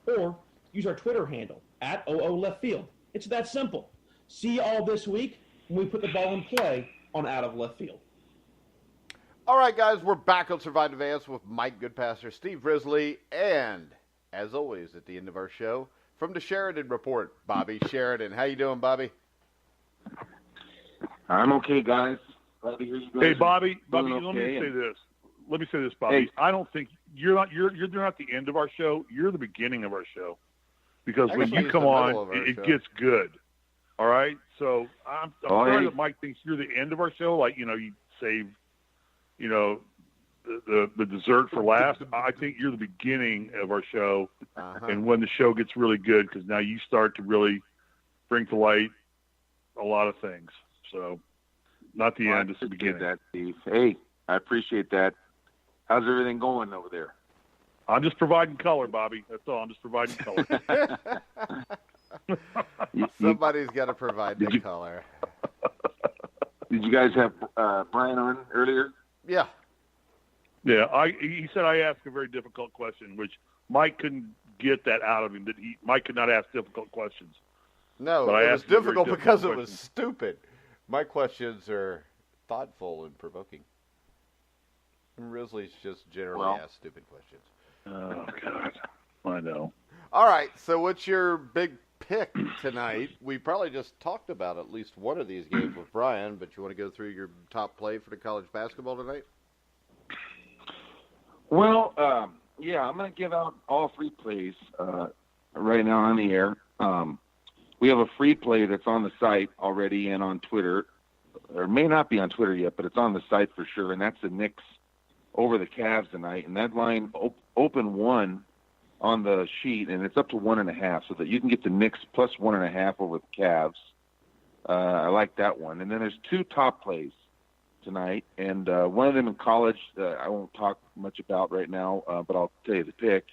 Speaker 5: or use our Twitter handle @OOLeftField. It's that simple. See you all this week when we put the ball in play on Out of Left Field.
Speaker 1: All right, guys, we're back on Survive Advance with Mike Goodpaster, Steve Risley, and, as always, at the end of our show, from the Sheridan Report, Bobby Sheridan. How you doing, Bobby?
Speaker 6: I'm okay, guys. Glad to hear you guys.
Speaker 2: Hey, Bobby, let me
Speaker 6: okay.
Speaker 2: say this. Let me say this, Bobby.
Speaker 6: Hey.
Speaker 2: I don't think you're not the end of our show. You're the beginning of our show. Because when
Speaker 1: Actually,
Speaker 2: you
Speaker 1: it's
Speaker 2: come
Speaker 1: the middle
Speaker 2: on,
Speaker 1: of our
Speaker 2: it
Speaker 1: show.
Speaker 2: gets good. All right? So I'm sorry
Speaker 6: hey.
Speaker 2: that Mike thinks you're the end of our show. Like, you save, the dessert for last. I think you're the beginning of our show.
Speaker 1: Uh-huh.
Speaker 2: And when the show gets really good, because now you start to really bring to light a lot of things. So not the end, it's the beginning.
Speaker 6: That, Steve. Hey, I appreciate that. How's everything going over there?
Speaker 2: I'm just providing color, Bobby. That's all. I'm just providing color.
Speaker 1: Somebody's got to provide the color.
Speaker 6: Did you guys have Brian on earlier?
Speaker 1: Yeah.
Speaker 2: Yeah, he said I asked a very difficult question, which Mike couldn't get that out of him. Mike could not ask difficult questions.
Speaker 1: No,
Speaker 2: But I
Speaker 1: it was
Speaker 2: asked him a very
Speaker 1: difficult
Speaker 2: difficult
Speaker 1: because it was
Speaker 2: question.
Speaker 1: stupid. My questions are thoughtful and provoking. And Risley's just generally ask stupid questions.
Speaker 2: Oh, God. I know.
Speaker 1: All right, so what's your big pick tonight? We probably just talked about at least one of these games with Brian, but you want to go through your top play for the college basketball tonight?
Speaker 6: Well, yeah, I'm going to give out all three plays right now on the air. We have a free play that's on the site already and on Twitter. Or may not be on Twitter yet, but it's on the site for sure, and that's the Knicks over the Cavs tonight. And that line open 1 on the sheet, and it's up to 1.5, so that you can get the Knicks plus 1.5 over the Cavs. I like that one. And then there's 2 top plays tonight, and one of them in college I won't talk much about right now, but I'll tell you the pick.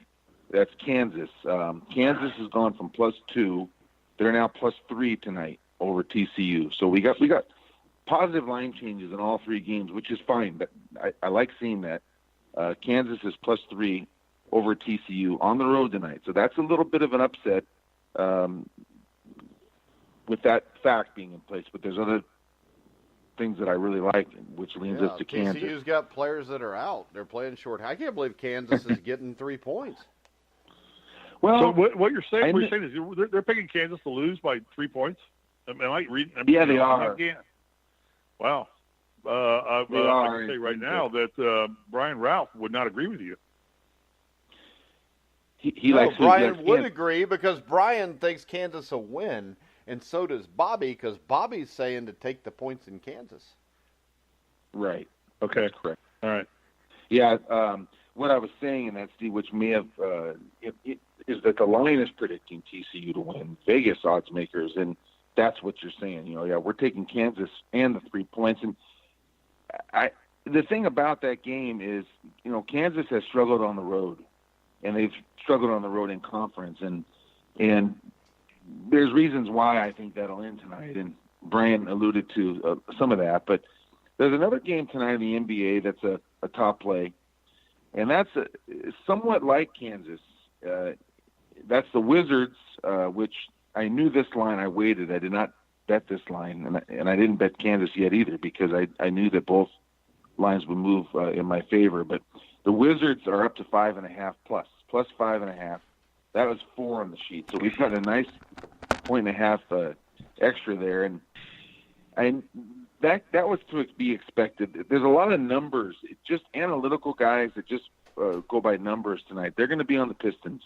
Speaker 6: That's Kansas. Kansas has gone from +2. They're now +3 tonight over TCU. So we got positive line changes in all 3 games, which is fine. But I like seeing that. Kansas is +3 over TCU on the road tonight. So that's a little bit of an upset with that fact being in place. But there's other things that I really like, which leans us to Kansas.
Speaker 1: TCU's got players that are out. They're playing short. I can't believe Kansas is getting 3 points.
Speaker 6: Well,
Speaker 2: So what you're saying is they're picking Kansas to lose by 3 points? Am I reading?
Speaker 6: Yeah, they are.
Speaker 2: Wow. I can say right now that Brian Rauf would not agree with you.
Speaker 6: He likes
Speaker 1: Brian would agree because Brian thinks Kansas will win, and so does Bobby because Bobby's saying to take the points in Kansas.
Speaker 6: Right.
Speaker 2: Okay.
Speaker 6: That's correct.
Speaker 2: All right.
Speaker 6: Yeah. What I was saying in that, Steve, which may have is that the line is predicting TCU to win. Vegas odds makers, and that's what you're saying. We're taking Kansas and the 3 points. And the thing about that game is, Kansas has struggled on the road. and they've struggled on the road in conference. And there's reasons why I think that'll end tonight. And Brian alluded to some of that. But there's another game tonight in the NBA that's a top play, and that's somewhat like Kansas. That's the Wizards, which I knew this line. I waited. I did not bet this line, and I didn't bet Kansas yet either because I knew that both lines would move in my favor. But the Wizards are up to 5.5 plus 5.5. That was 4 on the sheet, so we've got a nice 1.5 extra there, and that was to be expected. There's a lot of numbers, just analytical guys that just go by numbers tonight. They're going to be on the Pistons.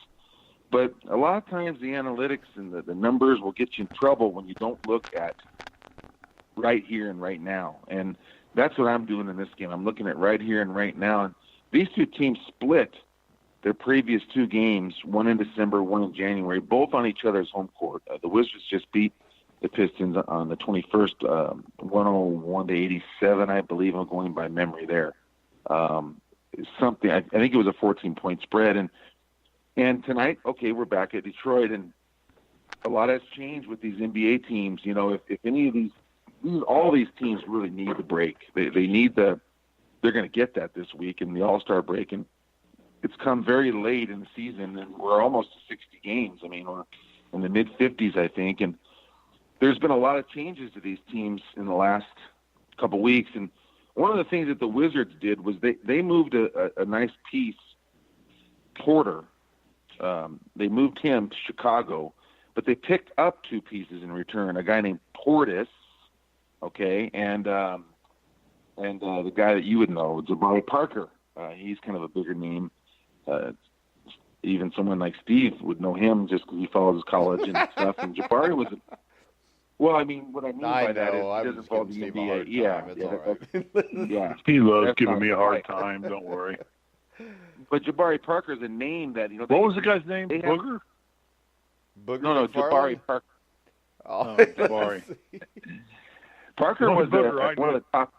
Speaker 6: But a lot of times the analytics and the numbers will get you in trouble when you don't look at right here and right now. And that's what I'm doing in this game. I'm looking at right here and right now. And these two teams split their previous 2 games, one in December, one in January, both on each other's home court. The Wizards just beat the Pistons on the 21st, 101-87, I believe. I'm going by memory there. Something. I think it was a 14-point spread. And tonight, okay, we're back at Detroit, and a lot has changed with these NBA teams. You know, if any of all these teams really need the break. They need they're going to get that this week in the All-Star break, and it's come very late in the season, and we're almost to 60 games. I mean, we're in the mid-50s, I think, and there's been a lot of changes to these teams in the last couple weeks. And one of the things that the Wizards did was they moved a nice piece, Porter. They moved him to Chicago, but they picked up 2 pieces in return. A guy named Portis, okay, and the guy that you would know, Jabari Parker. He's kind of a bigger name. Even someone like Steve would know him just because he follows his college and stuff. And Jabari was. Well, I mean, what I mean by that is he doesn't follow the NBA. Yeah.
Speaker 2: He loves giving me a hard time. Don't worry.
Speaker 6: But Jabari Parker is a name that
Speaker 2: What was the guy's name? Booger?
Speaker 6: No, Jabari Parker.
Speaker 2: Oh, Jabari.
Speaker 6: Parker was one of the top.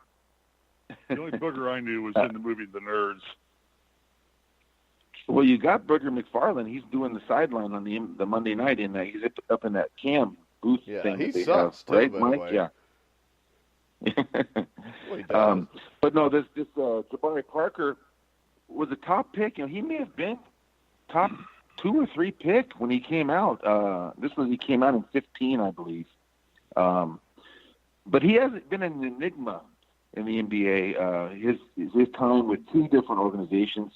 Speaker 2: The only Booger I knew was in the movie The Nerds.
Speaker 6: Well, you got Booger McFarland. He's doing the sideline on the Monday night, and he's up in that cam booth thing.
Speaker 1: He sucks too,
Speaker 6: right,
Speaker 1: by
Speaker 6: Mike?
Speaker 1: the way.
Speaker 6: Yeah. But no, this Jabari Parker was a top pick. You know, he may have been top 2 or 3 pick when he came out. He came out in 15, I believe. But he hasn't been an enigma in the NBA. His time with 2 different organizations,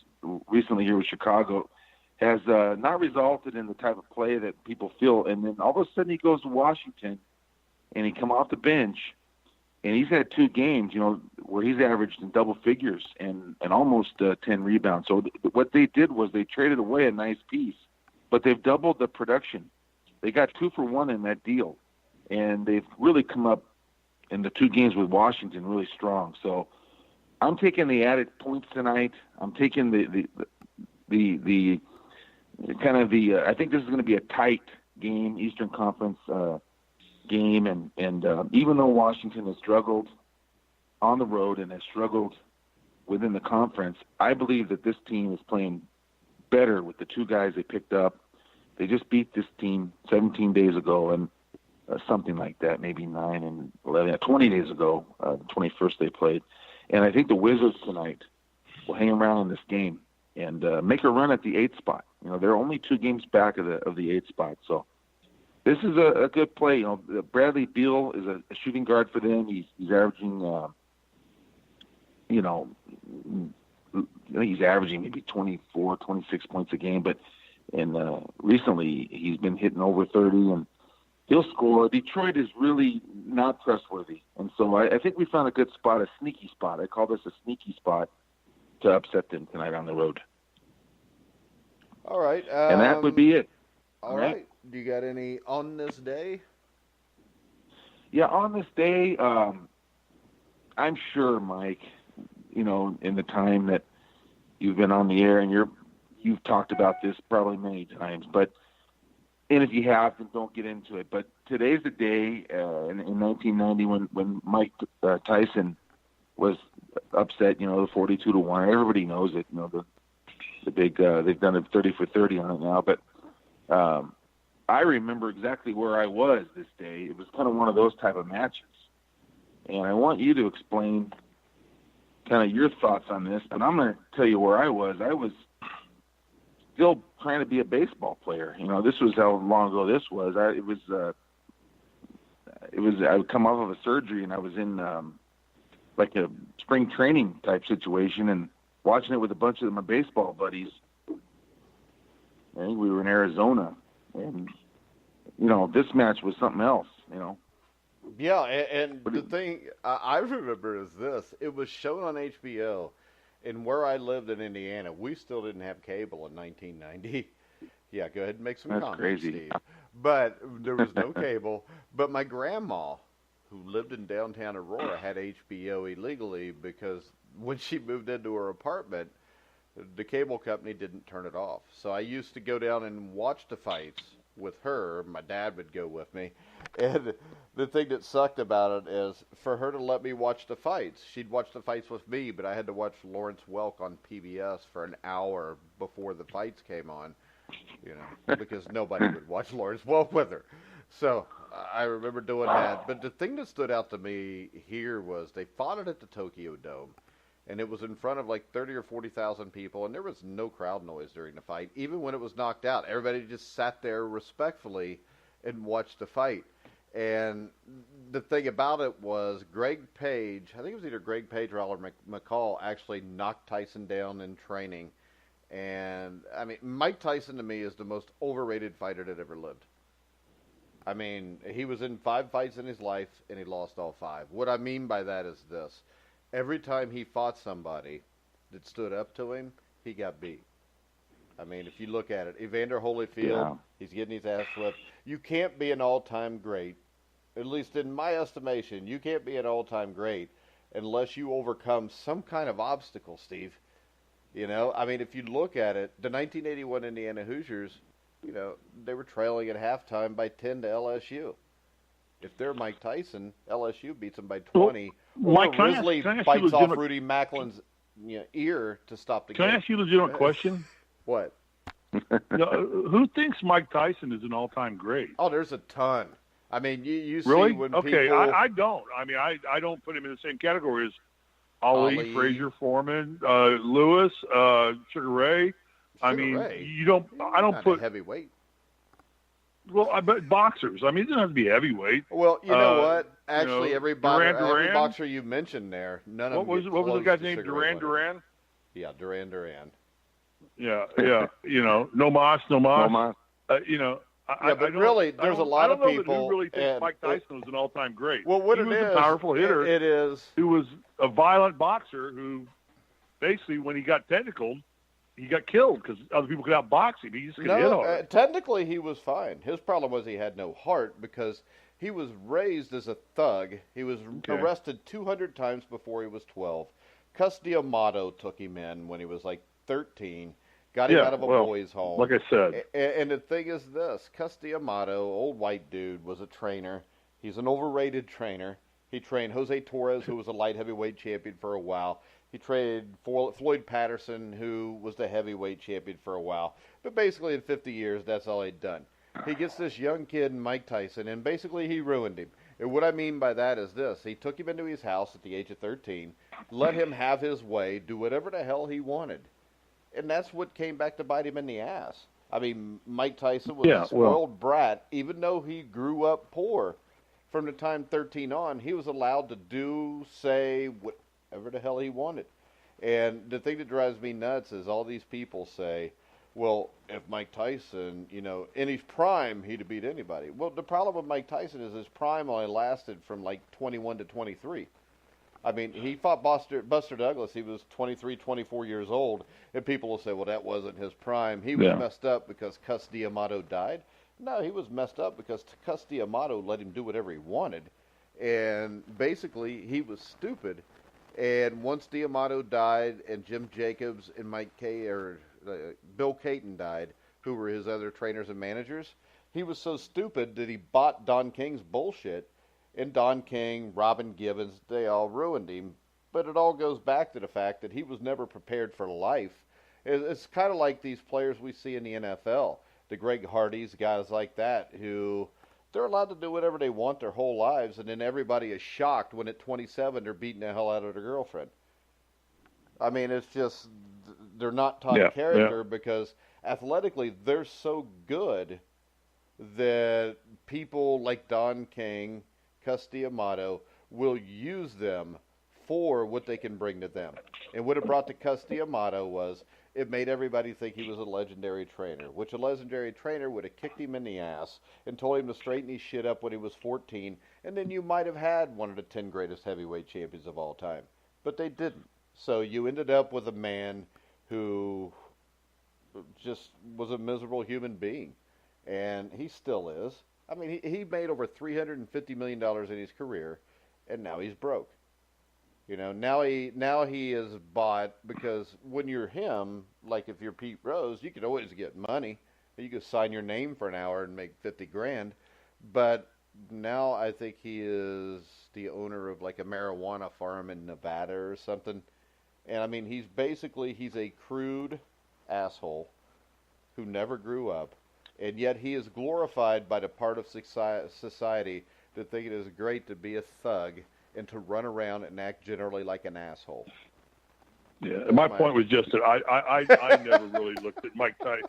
Speaker 6: recently here with Chicago, has not resulted in the type of play that people feel. And then all of a sudden he goes to Washington, and he come off the bench, and he's had 2 games, you know, where he's averaged in double figures and almost 10 rebounds. So what they did was they traded away a nice piece, but they've doubled the production. They got 2 for 1 in that deal, and they've really come up in the 2 games with Washington really strong. So I'm taking the added points tonight. I'm taking the kind of I think this is going to be a tight game, Eastern Conference game, and even though Washington has struggled on the road and has struggled within the conference, I believe that this team is playing better with the 2 guys they picked up. They just beat this team 17 days ago, and something like that, maybe 9 and 11, 20 days ago, the 21st they played. And I think the Wizards tonight will hang around in this game and make a run at the 8th spot. You know, they're only 2 games back of the 8th spot. So this is a good play. You know, Bradley Beal is a shooting guard for them. He's averaging, I think he's averaging maybe 24, 26 points a game. But recently he's been hitting over 30, and he'll score. Detroit is really not trustworthy. And so I think we found a good spot, a sneaky spot. I call this a sneaky spot to upset them tonight on the road.
Speaker 1: All right.
Speaker 6: And that would be it.
Speaker 1: All right. Do you got any on this day?
Speaker 6: Yeah, on this day, I'm sure, Mike, you know, in the time that you've been on the air, and you've talked about this probably many times, and if you have, then don't get into it. But today's the day in 1990 when Mike Tyson was upset, you know, the 42-1. Everybody knows it. You know, the big. They've done a 30 for 30 on it now, but I remember exactly where I was this day. It was kind of one of those type of matches, and I want you to explain kind of your thoughts on this. But I'm going to tell you where I was. I was still trying to be a baseball player. You know, this was how long ago this was. I would come off of a surgery, and I was in like a spring training type situation, and watching it with a bunch of my baseball buddies. I think we were in Arizona, and you know, this match was something else. You know.
Speaker 1: Yeah, and the thing I remember is this: it was shown on HBO. And where I lived in Indiana, we still didn't have cable in 1990. Yeah, go ahead and make some
Speaker 6: That's
Speaker 1: comments,
Speaker 6: crazy.
Speaker 1: Steve. But there was no cable. But my grandma, who lived in downtown Aurora, had HBO illegally because when she moved into her apartment, the cable company didn't turn it off. So I used to go down and watch the fights with her. My dad would go with me. And the thing that sucked about it is for her to let me watch the fights. She'd watch the fights with me, but I had to watch Lawrence Welk on PBS for an hour before the fights came on, you know, because nobody would watch Lawrence Welk with her. So I remember doing that. But the thing that stood out to me here was they fought it at the Tokyo Dome, and it was in front of like 30 or 40,000 people, and there was no crowd noise during the fight. Even when it was knocked out, everybody just sat there respectfully and watched the fight. And the thing about it was Greg Page, I think it was either Greg Page or Oliver McCall, actually knocked Tyson down in training. And, I mean, Mike Tyson to me is the most overrated fighter that ever lived. I mean, he was in 5 fights in his life, and he lost all 5. What I mean by that is this. Every time he fought somebody that stood up to him, he got beat. I mean, if you look at it, Evander Holyfield, he's getting his ass whipped. You can't be an all-time great, at least in my estimation, you can't be an all-time great unless you overcome some kind of obstacle, Steve. You know, I mean, if you look at it, the 1981 Indiana Hoosiers, you know, they were trailing at halftime by 10 to LSU. If they're Mike Tyson, LSU beats them by 20.
Speaker 2: Mike,
Speaker 1: or Risley bites off Rudy Macklin's ear to stop the game.
Speaker 2: Can I ask you a legitimate question?
Speaker 1: What?
Speaker 2: Who thinks Mike Tyson is an all-time great?
Speaker 1: Oh, there's a ton. I mean, you
Speaker 2: really?
Speaker 1: See when
Speaker 2: okay,
Speaker 1: people...
Speaker 2: I don't. I mean, I don't put him in the same category as Ali. Frazier Foreman, Lewis, Sugar Ray. I mean, you don't. I don't
Speaker 1: Not
Speaker 2: put
Speaker 1: a heavyweight.
Speaker 2: Well, I bet boxers. I mean, it doesn't have to be heavyweight.
Speaker 1: Well, you know what? Actually, every
Speaker 2: Duran.
Speaker 1: boxer you mentioned there, none of them.
Speaker 2: What was the guy's name? Duran.
Speaker 1: Yeah, Duran.
Speaker 2: Yeah. You know, no mas. You know,
Speaker 1: but really, there's a lot of people
Speaker 2: who really think Mike Tyson was an all-time great.
Speaker 1: Well,
Speaker 2: he was a powerful hitter.
Speaker 1: It is.
Speaker 2: Who was a violent boxer who, basically, when he got technical, he got killed because other people could outbox him. He just could hit hard.
Speaker 1: Technically, he was fine. His problem was he had no heart because he was raised as a thug. He was arrested 200 times before he was 12. Cus D'Amato took him in when he was like 13. Got him out of a boys' home.
Speaker 2: Like I said.
Speaker 1: And the thing is this. Cus D'Amato, old white dude, was a trainer. He's an overrated trainer. He trained Jose Torres, who was a light heavyweight champion for a while. He trained Floyd Patterson, who was the heavyweight champion for a while. But basically in 50 years, that's all he'd done. He gets this young kid, Mike Tyson, and basically he ruined him. And what I mean by that is this. He took him into his house at the age of 13, let him have his way, do whatever the hell he wanted. And that's what came back to bite him in the ass. I mean, Mike Tyson was a spoiled brat, even though he grew up poor. From the time 13 on, he was allowed to do, say, whatever the hell he wanted. And the thing that drives me nuts is all these people say, well, if Mike Tyson, you know, in his prime, he'd have beat anybody. Well, the problem with Mike Tyson is his prime only lasted from like 21 to 23. I mean, he fought Buster Douglas. He was 23, 24 years old. And people will say, well, that wasn't his prime. He was messed up because Cus D'Amato died. No, he was messed up because Cus D'Amato let him do whatever he wanted. And basically, he was stupid. And once D'Amato died and Jim Jacobs and Bill Caton died, who were his other trainers and managers, he was so stupid that he bought Don King's bullshit. And Don King, Robin Givens, they all ruined him. But it all goes back to the fact that he was never prepared for life. It's kind of like these players we see in the NFL, the Greg Hardys, guys like that, who they're allowed to do whatever they want their whole lives, and then everybody is shocked when at 27 they're beating the hell out of their girlfriend. I mean, it's just they're not taught character because athletically they're so good that people like Don King, Customato will use them for what they can bring to them. And what it brought to Customato was it made everybody think he was a legendary trainer, which a legendary trainer would have kicked him in the ass and told him to straighten his shit up when he was 14, and then you might have had one of the 10 greatest heavyweight champions of all time. But they didn't. So you ended up with a man who just was a miserable human being, and he still is. I mean, he made over $350 million in his career, and now he's broke. You know, now he is bought because when you're him, like if you're Pete Rose, you could always get money. You could sign your name for an hour and make $50,000. But now I think he is the owner of like a marijuana farm in Nevada or something. And I mean, he's a crude asshole who never grew up, and yet he is glorified by the part of society that think it is great to be a thug and to run around and act generally like an asshole.
Speaker 2: Yeah, my point was just that I never really looked at Mike Tyson.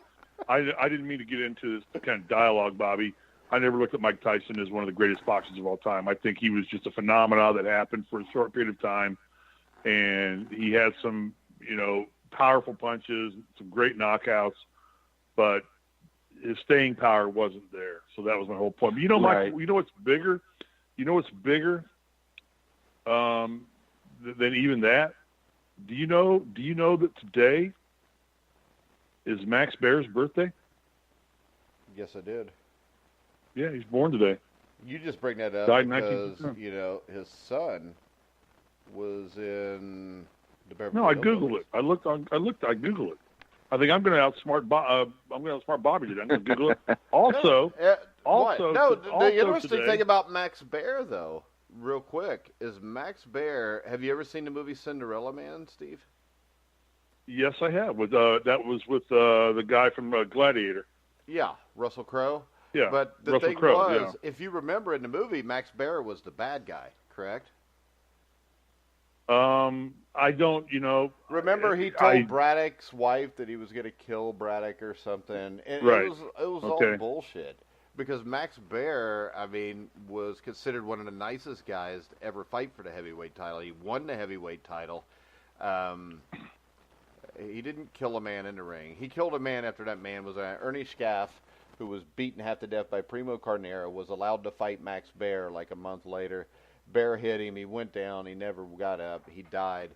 Speaker 2: I didn't mean to get into this kind of dialogue, Bobby. I never looked at Mike Tyson as one of the greatest boxers of all time. I think he was just a phenomenon that happened for a short period of time, and he had some, powerful punches, some great knockouts, but his staying power wasn't there. So that was my whole point. But Mike, what's bigger? What's bigger than even that? Do you know that today is Max Baer's birthday?
Speaker 1: Yes, I did.
Speaker 2: Yeah, he's born today.
Speaker 1: You just bring that up
Speaker 2: Died
Speaker 1: because, his son was in the Beverly Hills.
Speaker 2: No, I Googled it. I Googled it. I think I'm going to outsmart Bobby today. I'm going to Google it. Also,
Speaker 1: the interesting
Speaker 2: today,
Speaker 1: thing about Max Baer, though, real quick, is Max Baer. Have you ever seen the movie Cinderella Man, Steve?
Speaker 2: Yes, I have. That was with the guy from Gladiator.
Speaker 1: Yeah, Russell Crowe.
Speaker 2: Yeah,
Speaker 1: but the
Speaker 2: Russell
Speaker 1: thing
Speaker 2: Crowe,
Speaker 1: was, if you remember in the movie, Max Baer was the bad guy, correct?
Speaker 2: I don't,
Speaker 1: Remember, he told Braddock's wife that he was going to kill Braddock or something. And
Speaker 2: right.
Speaker 1: It was all bullshit. Because Max Baer, was considered one of the nicest guys to ever fight for the heavyweight title. He won the heavyweight title. He didn't kill a man in the ring. He killed a man after that man was Ernie Schaff, who was beaten half to death by Primo Carnera, was allowed to fight Max Baer like a month later. Baer hit him. He went down. He never got up. He died.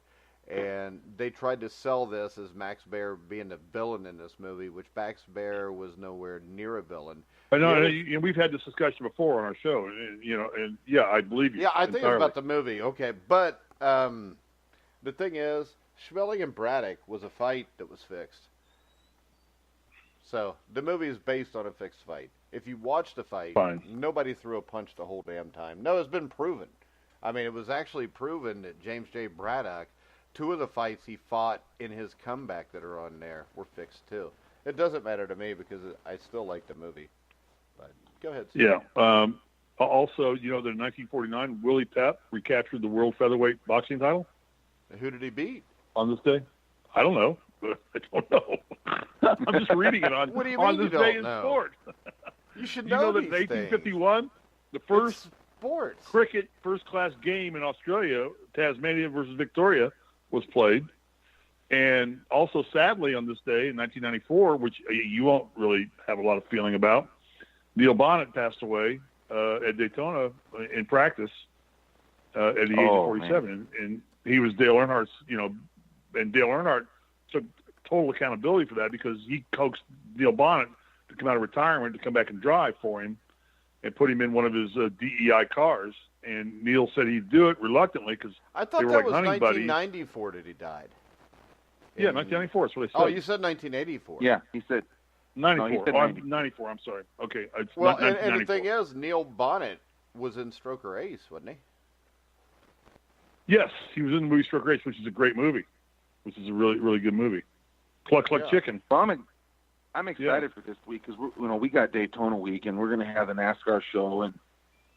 Speaker 1: And they tried to sell this as Max Baer being the villain in this movie, which Max Baer was nowhere near a villain.
Speaker 2: I know, we've had this discussion before on our show, and I believe you.
Speaker 1: Yeah, I think
Speaker 2: entirely.
Speaker 1: it's about the movie. Okay, but the thing is, Schmeling and Braddock was a fight that was fixed. So the movie is based on a fixed fight. If you watch the fight, nobody threw a punch the whole damn time. No, it's been proven. It was actually proven that James J. Braddock, 2 of the fights he fought in his comeback that are on there were fixed too. It doesn't matter to me because I still like the movie. But go ahead, Steve.
Speaker 2: Yeah. Also, that in 1949, Willie Pep recaptured the world featherweight boxing title.
Speaker 1: Who did he beat?
Speaker 2: On this day? I don't know. I don't know. I'm just reading it on,
Speaker 1: what do you
Speaker 2: on
Speaker 1: mean
Speaker 2: this
Speaker 1: you
Speaker 2: day
Speaker 1: don't
Speaker 2: in
Speaker 1: know?
Speaker 2: sport.
Speaker 1: You should
Speaker 2: know that in 1851, the first cricket first-class game in Australia, Tasmania versus Victoria, was played. And also, sadly, on this day in 1994, which you won't really have a lot of feeling about, Neil Bonnet passed away at Daytona in practice at the age of 47. And he was Dale Earnhardt's, and Dale Earnhardt took total accountability for that because he coaxed Neil Bonnet to come out of retirement to come back and drive for him and put him in one of his DEI cars. And Neil said he'd do it reluctantly because
Speaker 1: I thought
Speaker 2: they were
Speaker 1: that
Speaker 2: like
Speaker 1: was
Speaker 2: hunting
Speaker 1: 1994 that he died.
Speaker 2: Yeah, 1994. That's what they said.
Speaker 1: Oh, you said 1984.
Speaker 6: Yeah, he said
Speaker 2: 94.
Speaker 6: No, he said
Speaker 2: 94. I'm sorry. Okay. It's
Speaker 1: well,
Speaker 2: not
Speaker 1: and the thing is, Neil Bonnet was in Stroker Ace, wasn't he?
Speaker 2: Yes, he was in the movie Stroker Ace, which is a great movie, which is a really, really good movie. Clucks like chicken.
Speaker 6: Well, I'm excited for this week because we got Daytona week, and we're going to have the NASCAR show,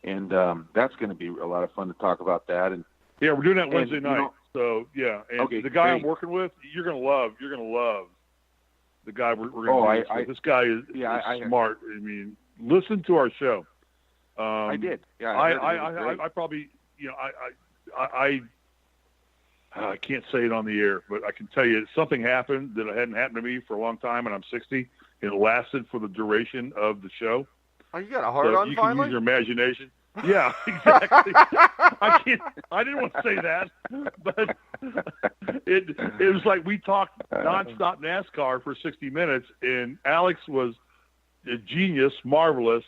Speaker 6: and that's going to be a lot of fun to talk about that. And
Speaker 2: yeah, we're doing that Wednesday night. So yeah, and
Speaker 6: okay,
Speaker 2: the guy
Speaker 6: great.
Speaker 2: I'm working with, you're going to love the guy we're going to do. This guy is smart. I mean, listen to our show.
Speaker 6: I did. Yeah,
Speaker 2: I probably, I can't say it on the air, but I can tell you something happened that hadn't happened to me for a long time, and I'm 60. It lasted for the duration of the show.
Speaker 1: Oh, you got a hard on
Speaker 2: you
Speaker 1: finally?
Speaker 2: can use your imagination. Yeah, exactly. I didn't want to say that, but it was like we talked nonstop NASCAR for 60 minutes, and Alex was a genius, marvelous,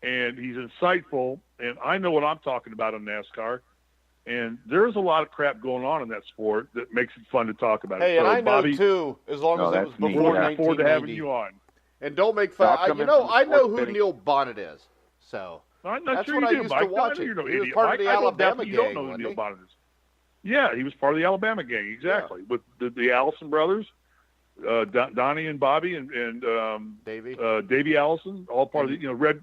Speaker 2: and he's insightful, and I know what I'm talking about on NASCAR. And there's a lot of crap going on in that sport that makes it fun to talk about.
Speaker 1: Hey,
Speaker 2: so,
Speaker 1: and I know,
Speaker 2: Bobby,
Speaker 1: too, as long as it was before 1990.
Speaker 2: Forward to having you on.
Speaker 1: And don't make fun. I know who Neil Bonnet is. So
Speaker 2: I'm not
Speaker 1: that's
Speaker 2: sure
Speaker 1: what
Speaker 2: you
Speaker 1: I
Speaker 2: do,
Speaker 1: used
Speaker 2: Mike.
Speaker 1: to watch it.
Speaker 2: You're no
Speaker 1: he was
Speaker 2: idiot.
Speaker 1: part of the Alabama
Speaker 2: you
Speaker 1: gang,
Speaker 2: don't know who Neil
Speaker 1: wasn't
Speaker 2: Bonnet is. Yeah, he was part of the Alabama gang, exactly.
Speaker 1: Yeah.
Speaker 2: With the Allison brothers, Donnie and Bobby and Davey Allison, all part of the Red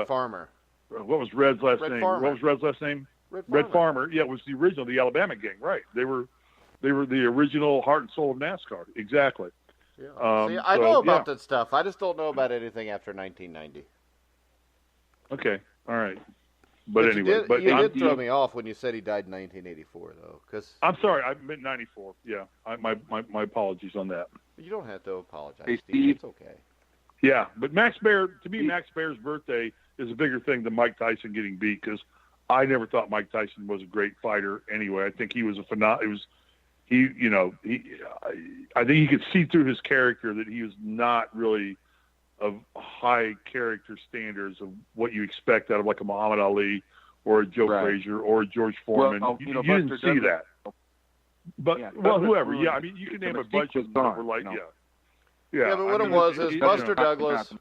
Speaker 1: Farmer.
Speaker 2: What was Red's last name?
Speaker 1: Farmer.
Speaker 2: What was Red's last name?
Speaker 1: Red
Speaker 2: Farmer. Yeah, it was the original, the Alabama gang, right? They were the original heart and soul of NASCAR. Exactly.
Speaker 1: Yeah. See, I know about that stuff. I just don't know about anything after 1990.
Speaker 2: Okay. All right. But anyway,
Speaker 1: you did throw me off when you said he died in 1984, though. Cause
Speaker 2: I'm sorry, I meant 94. Yeah, my apologies on that.
Speaker 1: You don't have to apologize,
Speaker 6: hey,
Speaker 1: Steve. It's okay.
Speaker 2: Yeah, but Max Baer, to me, Max Baer's birthday is a bigger thing than Mike Tyson getting beat because I never thought Mike Tyson was a great fighter. Anyway, I think he was I think you could see through his character that he was not really of high character standards of what you expect out of like a Muhammad Ali or a Joe Frazier or a George Foreman.
Speaker 6: Well,
Speaker 2: you didn't see that. But whoever. Yeah, I mean, you can name a bunch of them that were like,
Speaker 1: Yeah, but what it was is Buster Douglas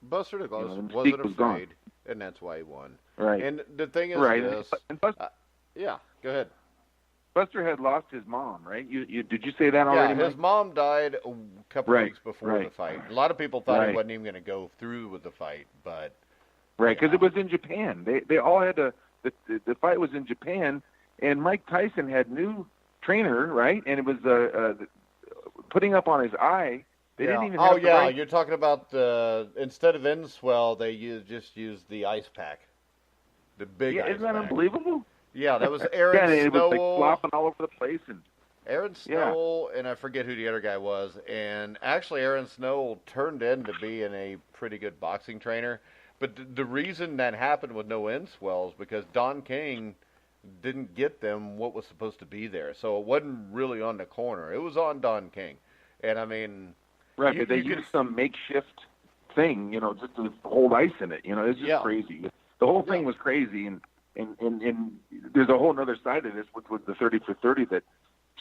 Speaker 1: wasn't afraid, and that's why he won.
Speaker 6: Right.
Speaker 1: And the thing is this. Yeah, go ahead.
Speaker 6: Buster had lost his mom, right? You did you say that already?
Speaker 1: Yeah, his mom died a couple weeks before the fight. A lot of people thought he wasn't even going to go through with the fight, but
Speaker 6: because it was in Japan. They all had to. The fight was in Japan, and Mike Tyson had new trainer, right? And it was putting up on his eye. They didn't even. Have
Speaker 1: you're talking about instead of N-Swell, they just used the ice pack, the big.
Speaker 6: Yeah, isn't that unbelievable?
Speaker 1: Yeah, that was Aaron
Speaker 6: Snowell.
Speaker 1: It was
Speaker 6: like flopping all over the place. And
Speaker 1: Aaron Snowell, and I forget who the other guy was. And actually, Aaron Snowell turned into being a pretty good boxing trainer. But the reason that happened with no N-Swell is because Don King didn't get them what was supposed to be there. So it wasn't really on the corner. It was on Don King. And, I mean...
Speaker 6: Right, but they used some makeshift thing, just to hold ice in it. It's just crazy. The whole thing was crazy, and there's a whole other side of this, which was the 30 for 30 that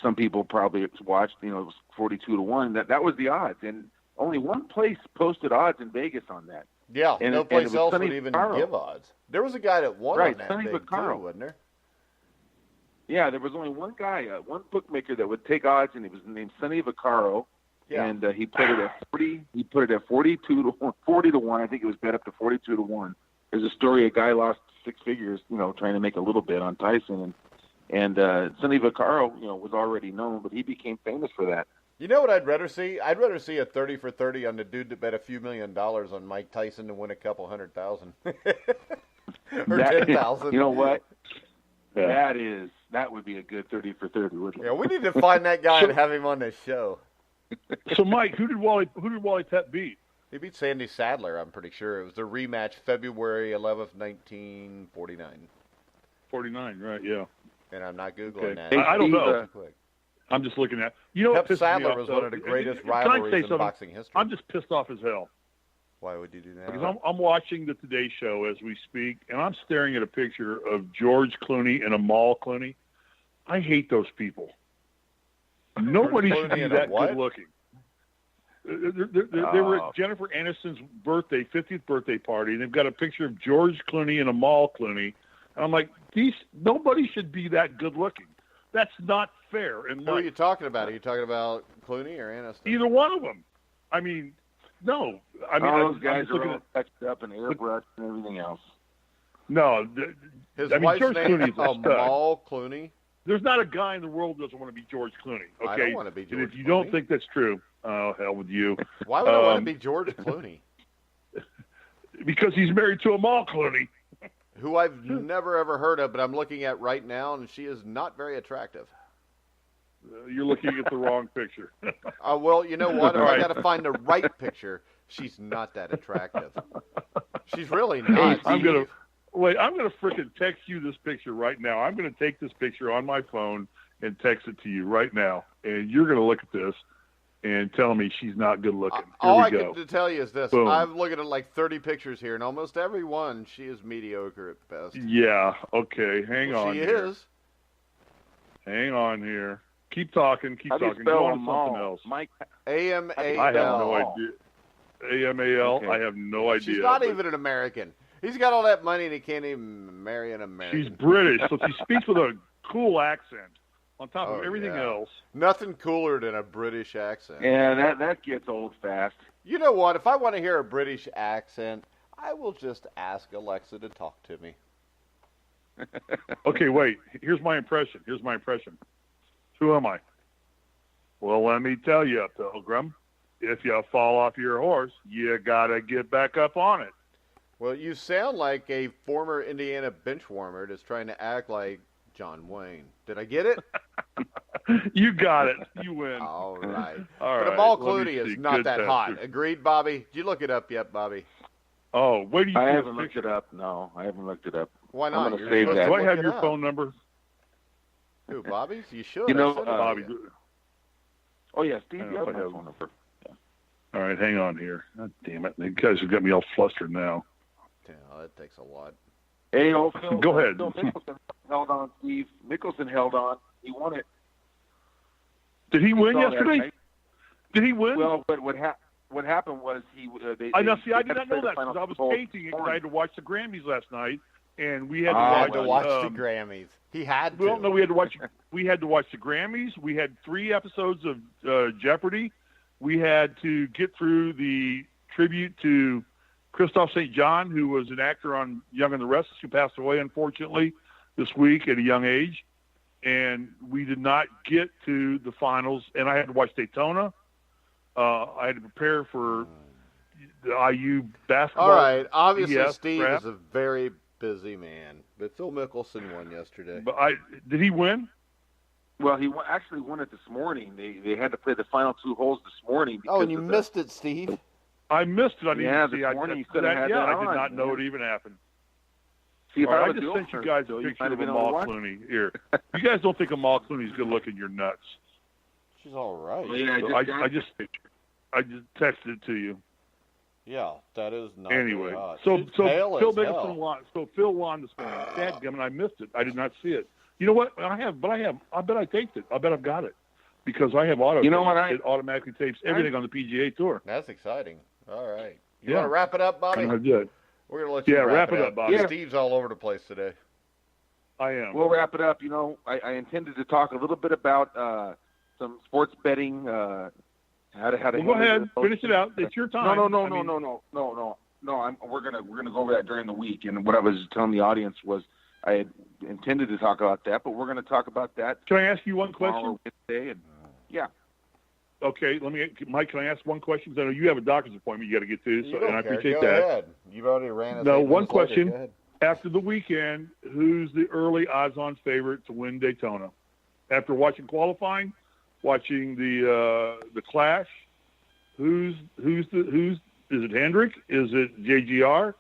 Speaker 6: some people probably watched. It was 42-1. That was the odds, and only one place posted odds in Vegas on that.
Speaker 1: Yeah,
Speaker 6: and
Speaker 1: no place else
Speaker 6: Sonny
Speaker 1: would even
Speaker 6: Vaccaro.
Speaker 1: give odds. There was a guy that won on that
Speaker 6: Sonny
Speaker 1: thing
Speaker 6: Vaccaro.
Speaker 1: too, wasn't there?
Speaker 6: Yeah, there was only one guy, one bookmaker that would take odds, and he was named Sonny Vaccaro.
Speaker 1: Yeah.
Speaker 6: And he put it at 40. He put it at 40 to 1. I think it was bet up to 42 to 1. There's a story: a guy lost six figures, trying to make a little bit on Tyson, and Sonny Vaccaro, was already known, but he became famous for that.
Speaker 1: You know what I'd rather see? I'd rather see a 30 for 30 on the dude that bet a few $1 million on Mike Tyson to win a couple $100,000 or 10,000.
Speaker 6: You know what? That would be a good 30 for 30, wouldn't it?
Speaker 1: Yeah, we need to find that guy and have him on this show.
Speaker 2: So, Mike, who did Wally Tep beat?
Speaker 1: He beat Sandy Sadler, I'm pretty sure. It was the rematch February 11th, 1949.
Speaker 2: 49, right, yeah.
Speaker 1: And I'm not Googling that.
Speaker 2: I don't know. I'm just looking at
Speaker 1: Pep Sadler was one of the greatest rivalries in boxing history.
Speaker 2: I'm just pissed off as hell.
Speaker 1: Why would you do that?
Speaker 2: Because I'm watching the Today Show as we speak, and I'm staring at a picture of George Clooney and Amal Clooney. I hate those people. Nobody should be that good looking. They were at Jennifer Aniston's 50th birthday party, and they've got a picture of George Clooney and Amal Clooney. And I'm like, nobody should be that good looking. That's not fair. And
Speaker 1: Who are you talking about? Are you talking about Clooney or Aniston?
Speaker 2: Either one of them. I mean, no. I mean,
Speaker 6: those guys
Speaker 2: are
Speaker 6: all touched up and airbrushed and everything else.
Speaker 2: No.
Speaker 1: His
Speaker 2: George
Speaker 1: name
Speaker 2: Clooney is a stud.
Speaker 1: Amal Clooney.
Speaker 2: There's not a guy in the world that doesn't want to be George Clooney. Okay?
Speaker 1: I don't want to be George
Speaker 2: And if you
Speaker 1: Clooney.
Speaker 2: don't think that's true, oh, hell with you.
Speaker 1: Why would I want to be George Clooney?
Speaker 2: Because he's married to Amal Clooney.
Speaker 1: Who I've never, ever heard of, but I'm looking at right now, and she is not very attractive.
Speaker 2: You're looking at the wrong picture.
Speaker 1: Well, you know what? If
Speaker 2: All
Speaker 1: I
Speaker 2: right.
Speaker 1: got to find the right picture, she's not that attractive. She's really not.
Speaker 2: I'm gonna frickin' text you this picture right now. I'm gonna take this picture on my phone and text it to you right now, and you're gonna look at this and tell me she's not good looking.
Speaker 1: All I
Speaker 2: Here we go.
Speaker 1: can tell you is this.
Speaker 2: Boom.
Speaker 1: I'm looking at like 30 pictures here, and almost every one, she is mediocre at best.
Speaker 2: Yeah. Okay. Hang on.
Speaker 1: She
Speaker 2: here.
Speaker 1: is.
Speaker 2: Hang on here. Keep talking. Keep
Speaker 6: How do you
Speaker 2: talking.
Speaker 6: spell
Speaker 2: Go on to
Speaker 6: Amal?
Speaker 2: something else.
Speaker 6: Mike,
Speaker 1: A-M-A-L.
Speaker 2: I have no idea. AMAL.
Speaker 6: Okay.
Speaker 2: I have no idea.
Speaker 1: She's not
Speaker 2: but
Speaker 1: even an American. He's got all that money, and he can't even marry an American.
Speaker 2: She's British, so she speaks with a cool accent on top of
Speaker 1: Oh,
Speaker 2: everything
Speaker 1: yeah.
Speaker 2: else.
Speaker 1: Nothing cooler than a British accent.
Speaker 6: yeah, that gets old fast.
Speaker 1: You know what? If I want to hear a British accent, I will just ask Alexa to talk to me.
Speaker 2: Okay, wait. Here's my impression. Who am I? Well, let me tell you, Pilgrim. If you fall off your horse, you gotta get back up on it.
Speaker 1: Well, you sound like a former Indiana bench warmer that's trying to act like John Wayne. Did I get it?
Speaker 2: You got it. You win.
Speaker 1: All right.
Speaker 2: All
Speaker 1: But
Speaker 2: right.
Speaker 1: Amal
Speaker 2: let me
Speaker 1: Clooney
Speaker 2: see.
Speaker 1: is not that
Speaker 2: Goodpaster.
Speaker 1: hot. Agreed, Bobby? Did you look it up yet, Bobby?
Speaker 2: Oh, wait till you
Speaker 6: I
Speaker 2: see
Speaker 6: haven't
Speaker 2: this
Speaker 6: looked
Speaker 2: picture.
Speaker 6: it up. No, I haven't looked it up.
Speaker 1: Why
Speaker 6: I'm
Speaker 1: not?
Speaker 6: gonna
Speaker 1: You're
Speaker 6: save
Speaker 1: supposed
Speaker 6: that.
Speaker 1: to
Speaker 2: Do I
Speaker 1: look
Speaker 2: have
Speaker 1: it
Speaker 2: your
Speaker 1: up.
Speaker 2: phone number?
Speaker 1: Who, Bobby's? You should.
Speaker 6: You know,
Speaker 1: I sent it to
Speaker 2: Bobby.
Speaker 1: you.
Speaker 6: Oh yeah, Steve,
Speaker 2: I don't
Speaker 6: you
Speaker 2: know
Speaker 6: have
Speaker 2: if I
Speaker 6: my
Speaker 2: have-
Speaker 6: phone number.
Speaker 2: All right, hang on here. God damn it. You guys have got me all flustered now.
Speaker 1: Yeah, that takes a lot.
Speaker 6: Hey, Phil.
Speaker 2: Go ahead.
Speaker 6: Phil Mickelson held on, Steve. Mickelson held on. He won it.
Speaker 2: Did he win
Speaker 6: Saw that,
Speaker 2: yesterday?
Speaker 6: right?
Speaker 2: Did he win?
Speaker 6: Well, but what happened was
Speaker 2: I did not know
Speaker 6: had to
Speaker 2: that
Speaker 6: play the
Speaker 2: because
Speaker 6: final
Speaker 2: I was
Speaker 6: hole
Speaker 2: painting it because I had to watch the Grammys last night, and we had to
Speaker 1: He
Speaker 2: watch.
Speaker 1: had to watch the
Speaker 2: um,
Speaker 1: Grammys. He had to.
Speaker 2: Well, no, we had to watch the Grammys. We had 3 episodes of Jeopardy. We had to get through the tribute to Christoph St. John, who was an actor on Young and the Restless, who passed away, unfortunately, this week at a young age. And we did not get to the finals. And I had to watch Daytona. I had to prepare for the IU basketball.
Speaker 1: All right. Obviously,
Speaker 2: Yes,
Speaker 1: Steve
Speaker 2: crap.
Speaker 1: is a very busy man. But Phil Mickelson won yesterday.
Speaker 2: But did he win?
Speaker 6: Well, he actually won it this morning. They had to play the final 2 holes this morning.
Speaker 1: Oh, and
Speaker 6: because
Speaker 1: you
Speaker 6: of
Speaker 1: missed it, Steve.
Speaker 2: I missed it. I didn't
Speaker 6: Yeah,
Speaker 2: see.
Speaker 6: this morning you could have had that
Speaker 2: I did
Speaker 6: on,
Speaker 2: not know
Speaker 6: man.
Speaker 2: it even happened.
Speaker 6: See, if
Speaker 2: All right,
Speaker 6: I
Speaker 2: I
Speaker 6: was
Speaker 2: just
Speaker 6: the
Speaker 2: sent you
Speaker 6: owner,
Speaker 2: guys
Speaker 6: so
Speaker 2: a
Speaker 6: you
Speaker 2: picture
Speaker 6: might
Speaker 2: of
Speaker 6: have been on
Speaker 2: Amal
Speaker 6: one.
Speaker 2: Clooney. Here, you guys don't think Amal Clooney's good looking? You're nuts.
Speaker 1: She's all right.
Speaker 6: Well, yeah,
Speaker 2: So I just texted it to you.
Speaker 1: Yeah, that is not
Speaker 2: Anyway,
Speaker 1: very hot.
Speaker 2: so
Speaker 1: She's pale
Speaker 2: Phil
Speaker 1: as
Speaker 2: Mickelson
Speaker 1: hell.
Speaker 2: won. So Phil won this morning. Dadgummit, I missed it. I did not see it. You know what? I bet I taped it. I bet I've got it because I have auto.
Speaker 6: You know what,
Speaker 2: It automatically tapes everything on the PGA Tour.
Speaker 1: That's exciting. All right. You
Speaker 2: Yeah.
Speaker 1: want to wrap it up, Bobby?
Speaker 2: I did.
Speaker 1: We're going to let you
Speaker 2: Yeah,
Speaker 1: wrap
Speaker 2: wrap it up, Bobby.
Speaker 6: Yeah.
Speaker 1: Steve's all over the place today.
Speaker 2: I am.
Speaker 6: We'll wrap it up. You know, I intended to talk a little bit about some sports betting. How to
Speaker 2: Well, go
Speaker 6: handle
Speaker 2: ahead.
Speaker 6: it.
Speaker 2: Finish it out. It's your time.
Speaker 6: No.
Speaker 2: I mean,
Speaker 6: No. We're gonna go over that during the week. And what I was telling the audience was I had intended to talk about that, but we're going to talk about that
Speaker 2: Can I ask you one
Speaker 6: tomorrow
Speaker 2: question?
Speaker 6: or Wednesday. And yeah,
Speaker 2: Okay, Mike, can I ask one question? Because I know you have a doctor's appointment you got to get to,
Speaker 1: You
Speaker 2: so,
Speaker 1: don't
Speaker 2: and I
Speaker 1: care.
Speaker 2: appreciate
Speaker 1: Go
Speaker 2: that.
Speaker 1: ahead. You've already ran us
Speaker 2: No,
Speaker 1: 8
Speaker 2: one
Speaker 1: minutes later.
Speaker 2: question.
Speaker 1: Go ahead.
Speaker 2: After the weekend, who's the early odds-on favorite to win Daytona? After watching qualifying, watching the Clash, who's is it Hendrick? Is it JGR?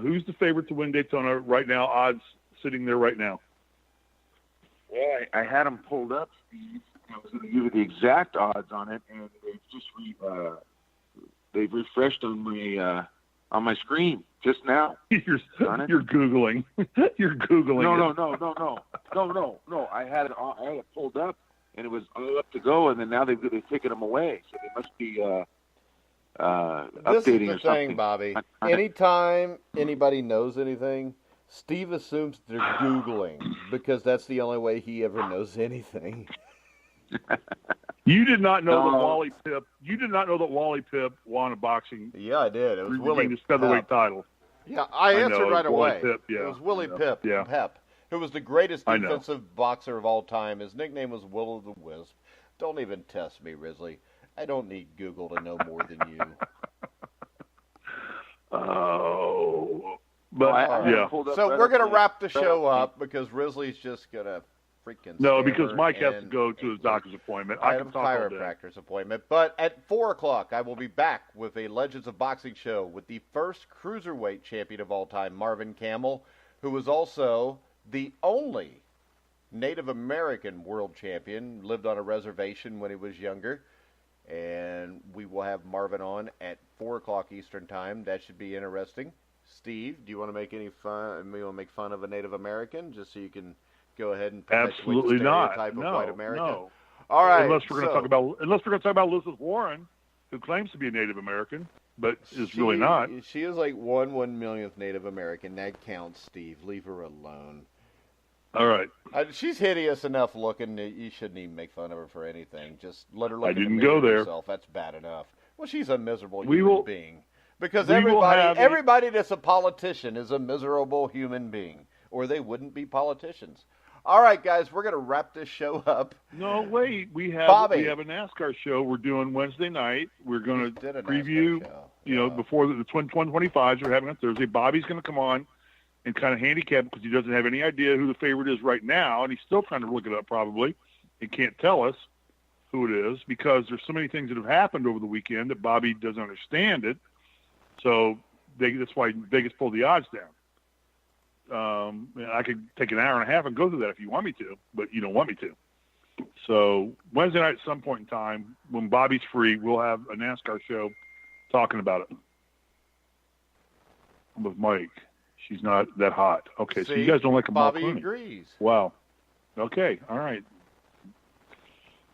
Speaker 2: Who's the favorite to win Daytona right now? Odds sitting there right now.
Speaker 6: well, I had them pulled up, Steve. I was going to give you the exact odds on it, and they've refreshed on my screen just now.
Speaker 2: You're
Speaker 6: Darn it.
Speaker 2: googling. You're googling.
Speaker 6: No. I had it pulled up, and it was all up to go, and then now they've taken them away, so they must be
Speaker 1: This
Speaker 6: updating
Speaker 1: is
Speaker 6: or
Speaker 1: the
Speaker 6: something.
Speaker 1: thing, Bobby. Anytime anybody knows anything, Steve assumes they're Googling because that's the only way he ever knows anything.
Speaker 2: You did not know that Wally Pipp. You did not know that Wally Pipp won a boxing.
Speaker 1: Yeah, I did. It was Willie
Speaker 2: his featherweight title.
Speaker 1: Yeah, I answered right away.
Speaker 2: Pipp, yeah.
Speaker 1: It was Willie Pipp.
Speaker 2: Yeah.
Speaker 1: Pep, who was the greatest defensive boxer of all time. His nickname was Will of the Wisp. Don't even test me, Risley. I don't need Google to know more than you.
Speaker 2: Oh, but yeah.
Speaker 1: So we're gonna wrap the show up because Risley's just gonna freaking.
Speaker 2: No, because Mike has to go to his doctor's appointment. I have a
Speaker 1: chiropractor's appointment. But at 4:00, I will be back with a Legends of Boxing show with the first cruiserweight champion of all time, Marvin Camel, who was also the only Native American world champion, lived on a reservation when he was younger. And we will have Marvin on at 4:00 Eastern Time. That should be interesting. Steve, do you want to make any fun? You want to make fun of a Native American just so you can go ahead and
Speaker 2: absolutely
Speaker 1: the stereotype of white America?
Speaker 2: No.
Speaker 1: All right.
Speaker 2: Unless we're going to talk about Elizabeth Warren, who claims to be a Native American, but is really not.
Speaker 1: She is like 1/1,000,000th Native American. That counts, Steve. Leave her alone.
Speaker 2: All right.
Speaker 1: She's hideous enough looking that you shouldn't even make fun of her for anything. Just let her look
Speaker 2: I
Speaker 1: in the
Speaker 2: didn't
Speaker 1: mirror
Speaker 2: go there.
Speaker 1: herself. That's bad enough. Well, she's a miserable human being. Because everybody that's a politician is a miserable human being, or they wouldn't be politicians. All right, guys, we're going to wrap this show up.
Speaker 2: No, wait. We have a NASCAR show we're doing Wednesday night. We're going to preview, before the 125s we're having on Thursday. Bobby's going to come on and kind of handicap because he doesn't have any idea who the favorite is right now, and he's still trying to look it up probably and can't tell us who it is because there's so many things that have happened over the weekend that Bobby doesn't understand it. So that's why Vegas pulled the odds down. I could take an hour and a half and go through that if you want me to, but you don't want me to. So Wednesday night at some point in time, when Bobby's free, we'll have a NASCAR show talking about it with Mike. She's not that hot. Okay, so you guys don't like a
Speaker 1: Bobby agrees.
Speaker 2: Wow. Okay, all right.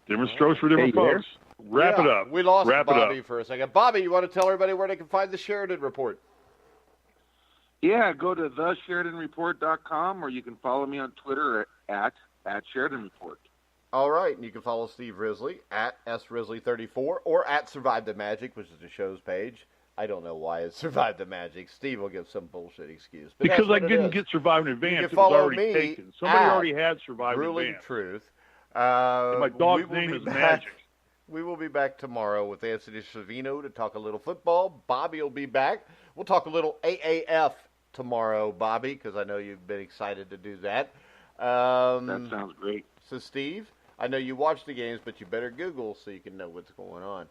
Speaker 2: Different strokes for different folks. Wrap it up.
Speaker 1: We lost Bobby for a second. Bobby, you want to tell everybody where they can find the Sheridan Report?
Speaker 6: Yeah, go to thesheridanreport.com, or you can follow me on Twitter at Sheridan Report.
Speaker 1: All right, and you can follow Steve Risley at SRisley34 or at Survive the Magic, which is the show's page. I don't know why it's Survive the Magic. Steve will give some bullshit excuse. But
Speaker 2: because I didn't get Survive in advance.
Speaker 1: You can
Speaker 2: it
Speaker 1: follow
Speaker 2: was already
Speaker 1: me
Speaker 2: taken. Somebody already had Survive in
Speaker 1: Grueling
Speaker 2: advance.
Speaker 1: Truth.
Speaker 2: My dog's name is Magic.
Speaker 1: We will be back tomorrow with Anthony Savino to talk a little football. Bobby will be back. We'll talk a little AAF tomorrow, Bobby, because I know you've been excited to do that.
Speaker 6: That sounds great.
Speaker 1: So, Steve, I know you watch the games, but you better Google so you can know what's going on.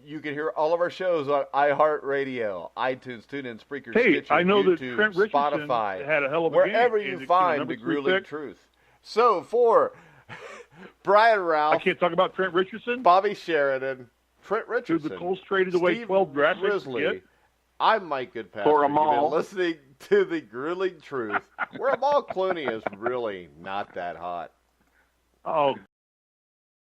Speaker 1: You can hear all of our shows on iHeartRadio, iTunes, TuneIn, Spreaker, Stitcher,
Speaker 2: I know
Speaker 1: YouTube,
Speaker 2: that Trent Richardson
Speaker 1: Spotify,
Speaker 2: had a hell of a
Speaker 1: wherever
Speaker 2: game.
Speaker 1: you find the Grueling Truth. So for Brian Rauf,
Speaker 2: I can't talk about Trent Richardson,
Speaker 1: Bobby Sheridan, Trent Richardson,
Speaker 2: the Colts traded away 12 draft picks.
Speaker 1: Risley. I'm Mike Goodpaster.
Speaker 6: For
Speaker 1: You've been listening to the Grueling Truth, where Amal Clooney is really not that hot.
Speaker 2: Oh.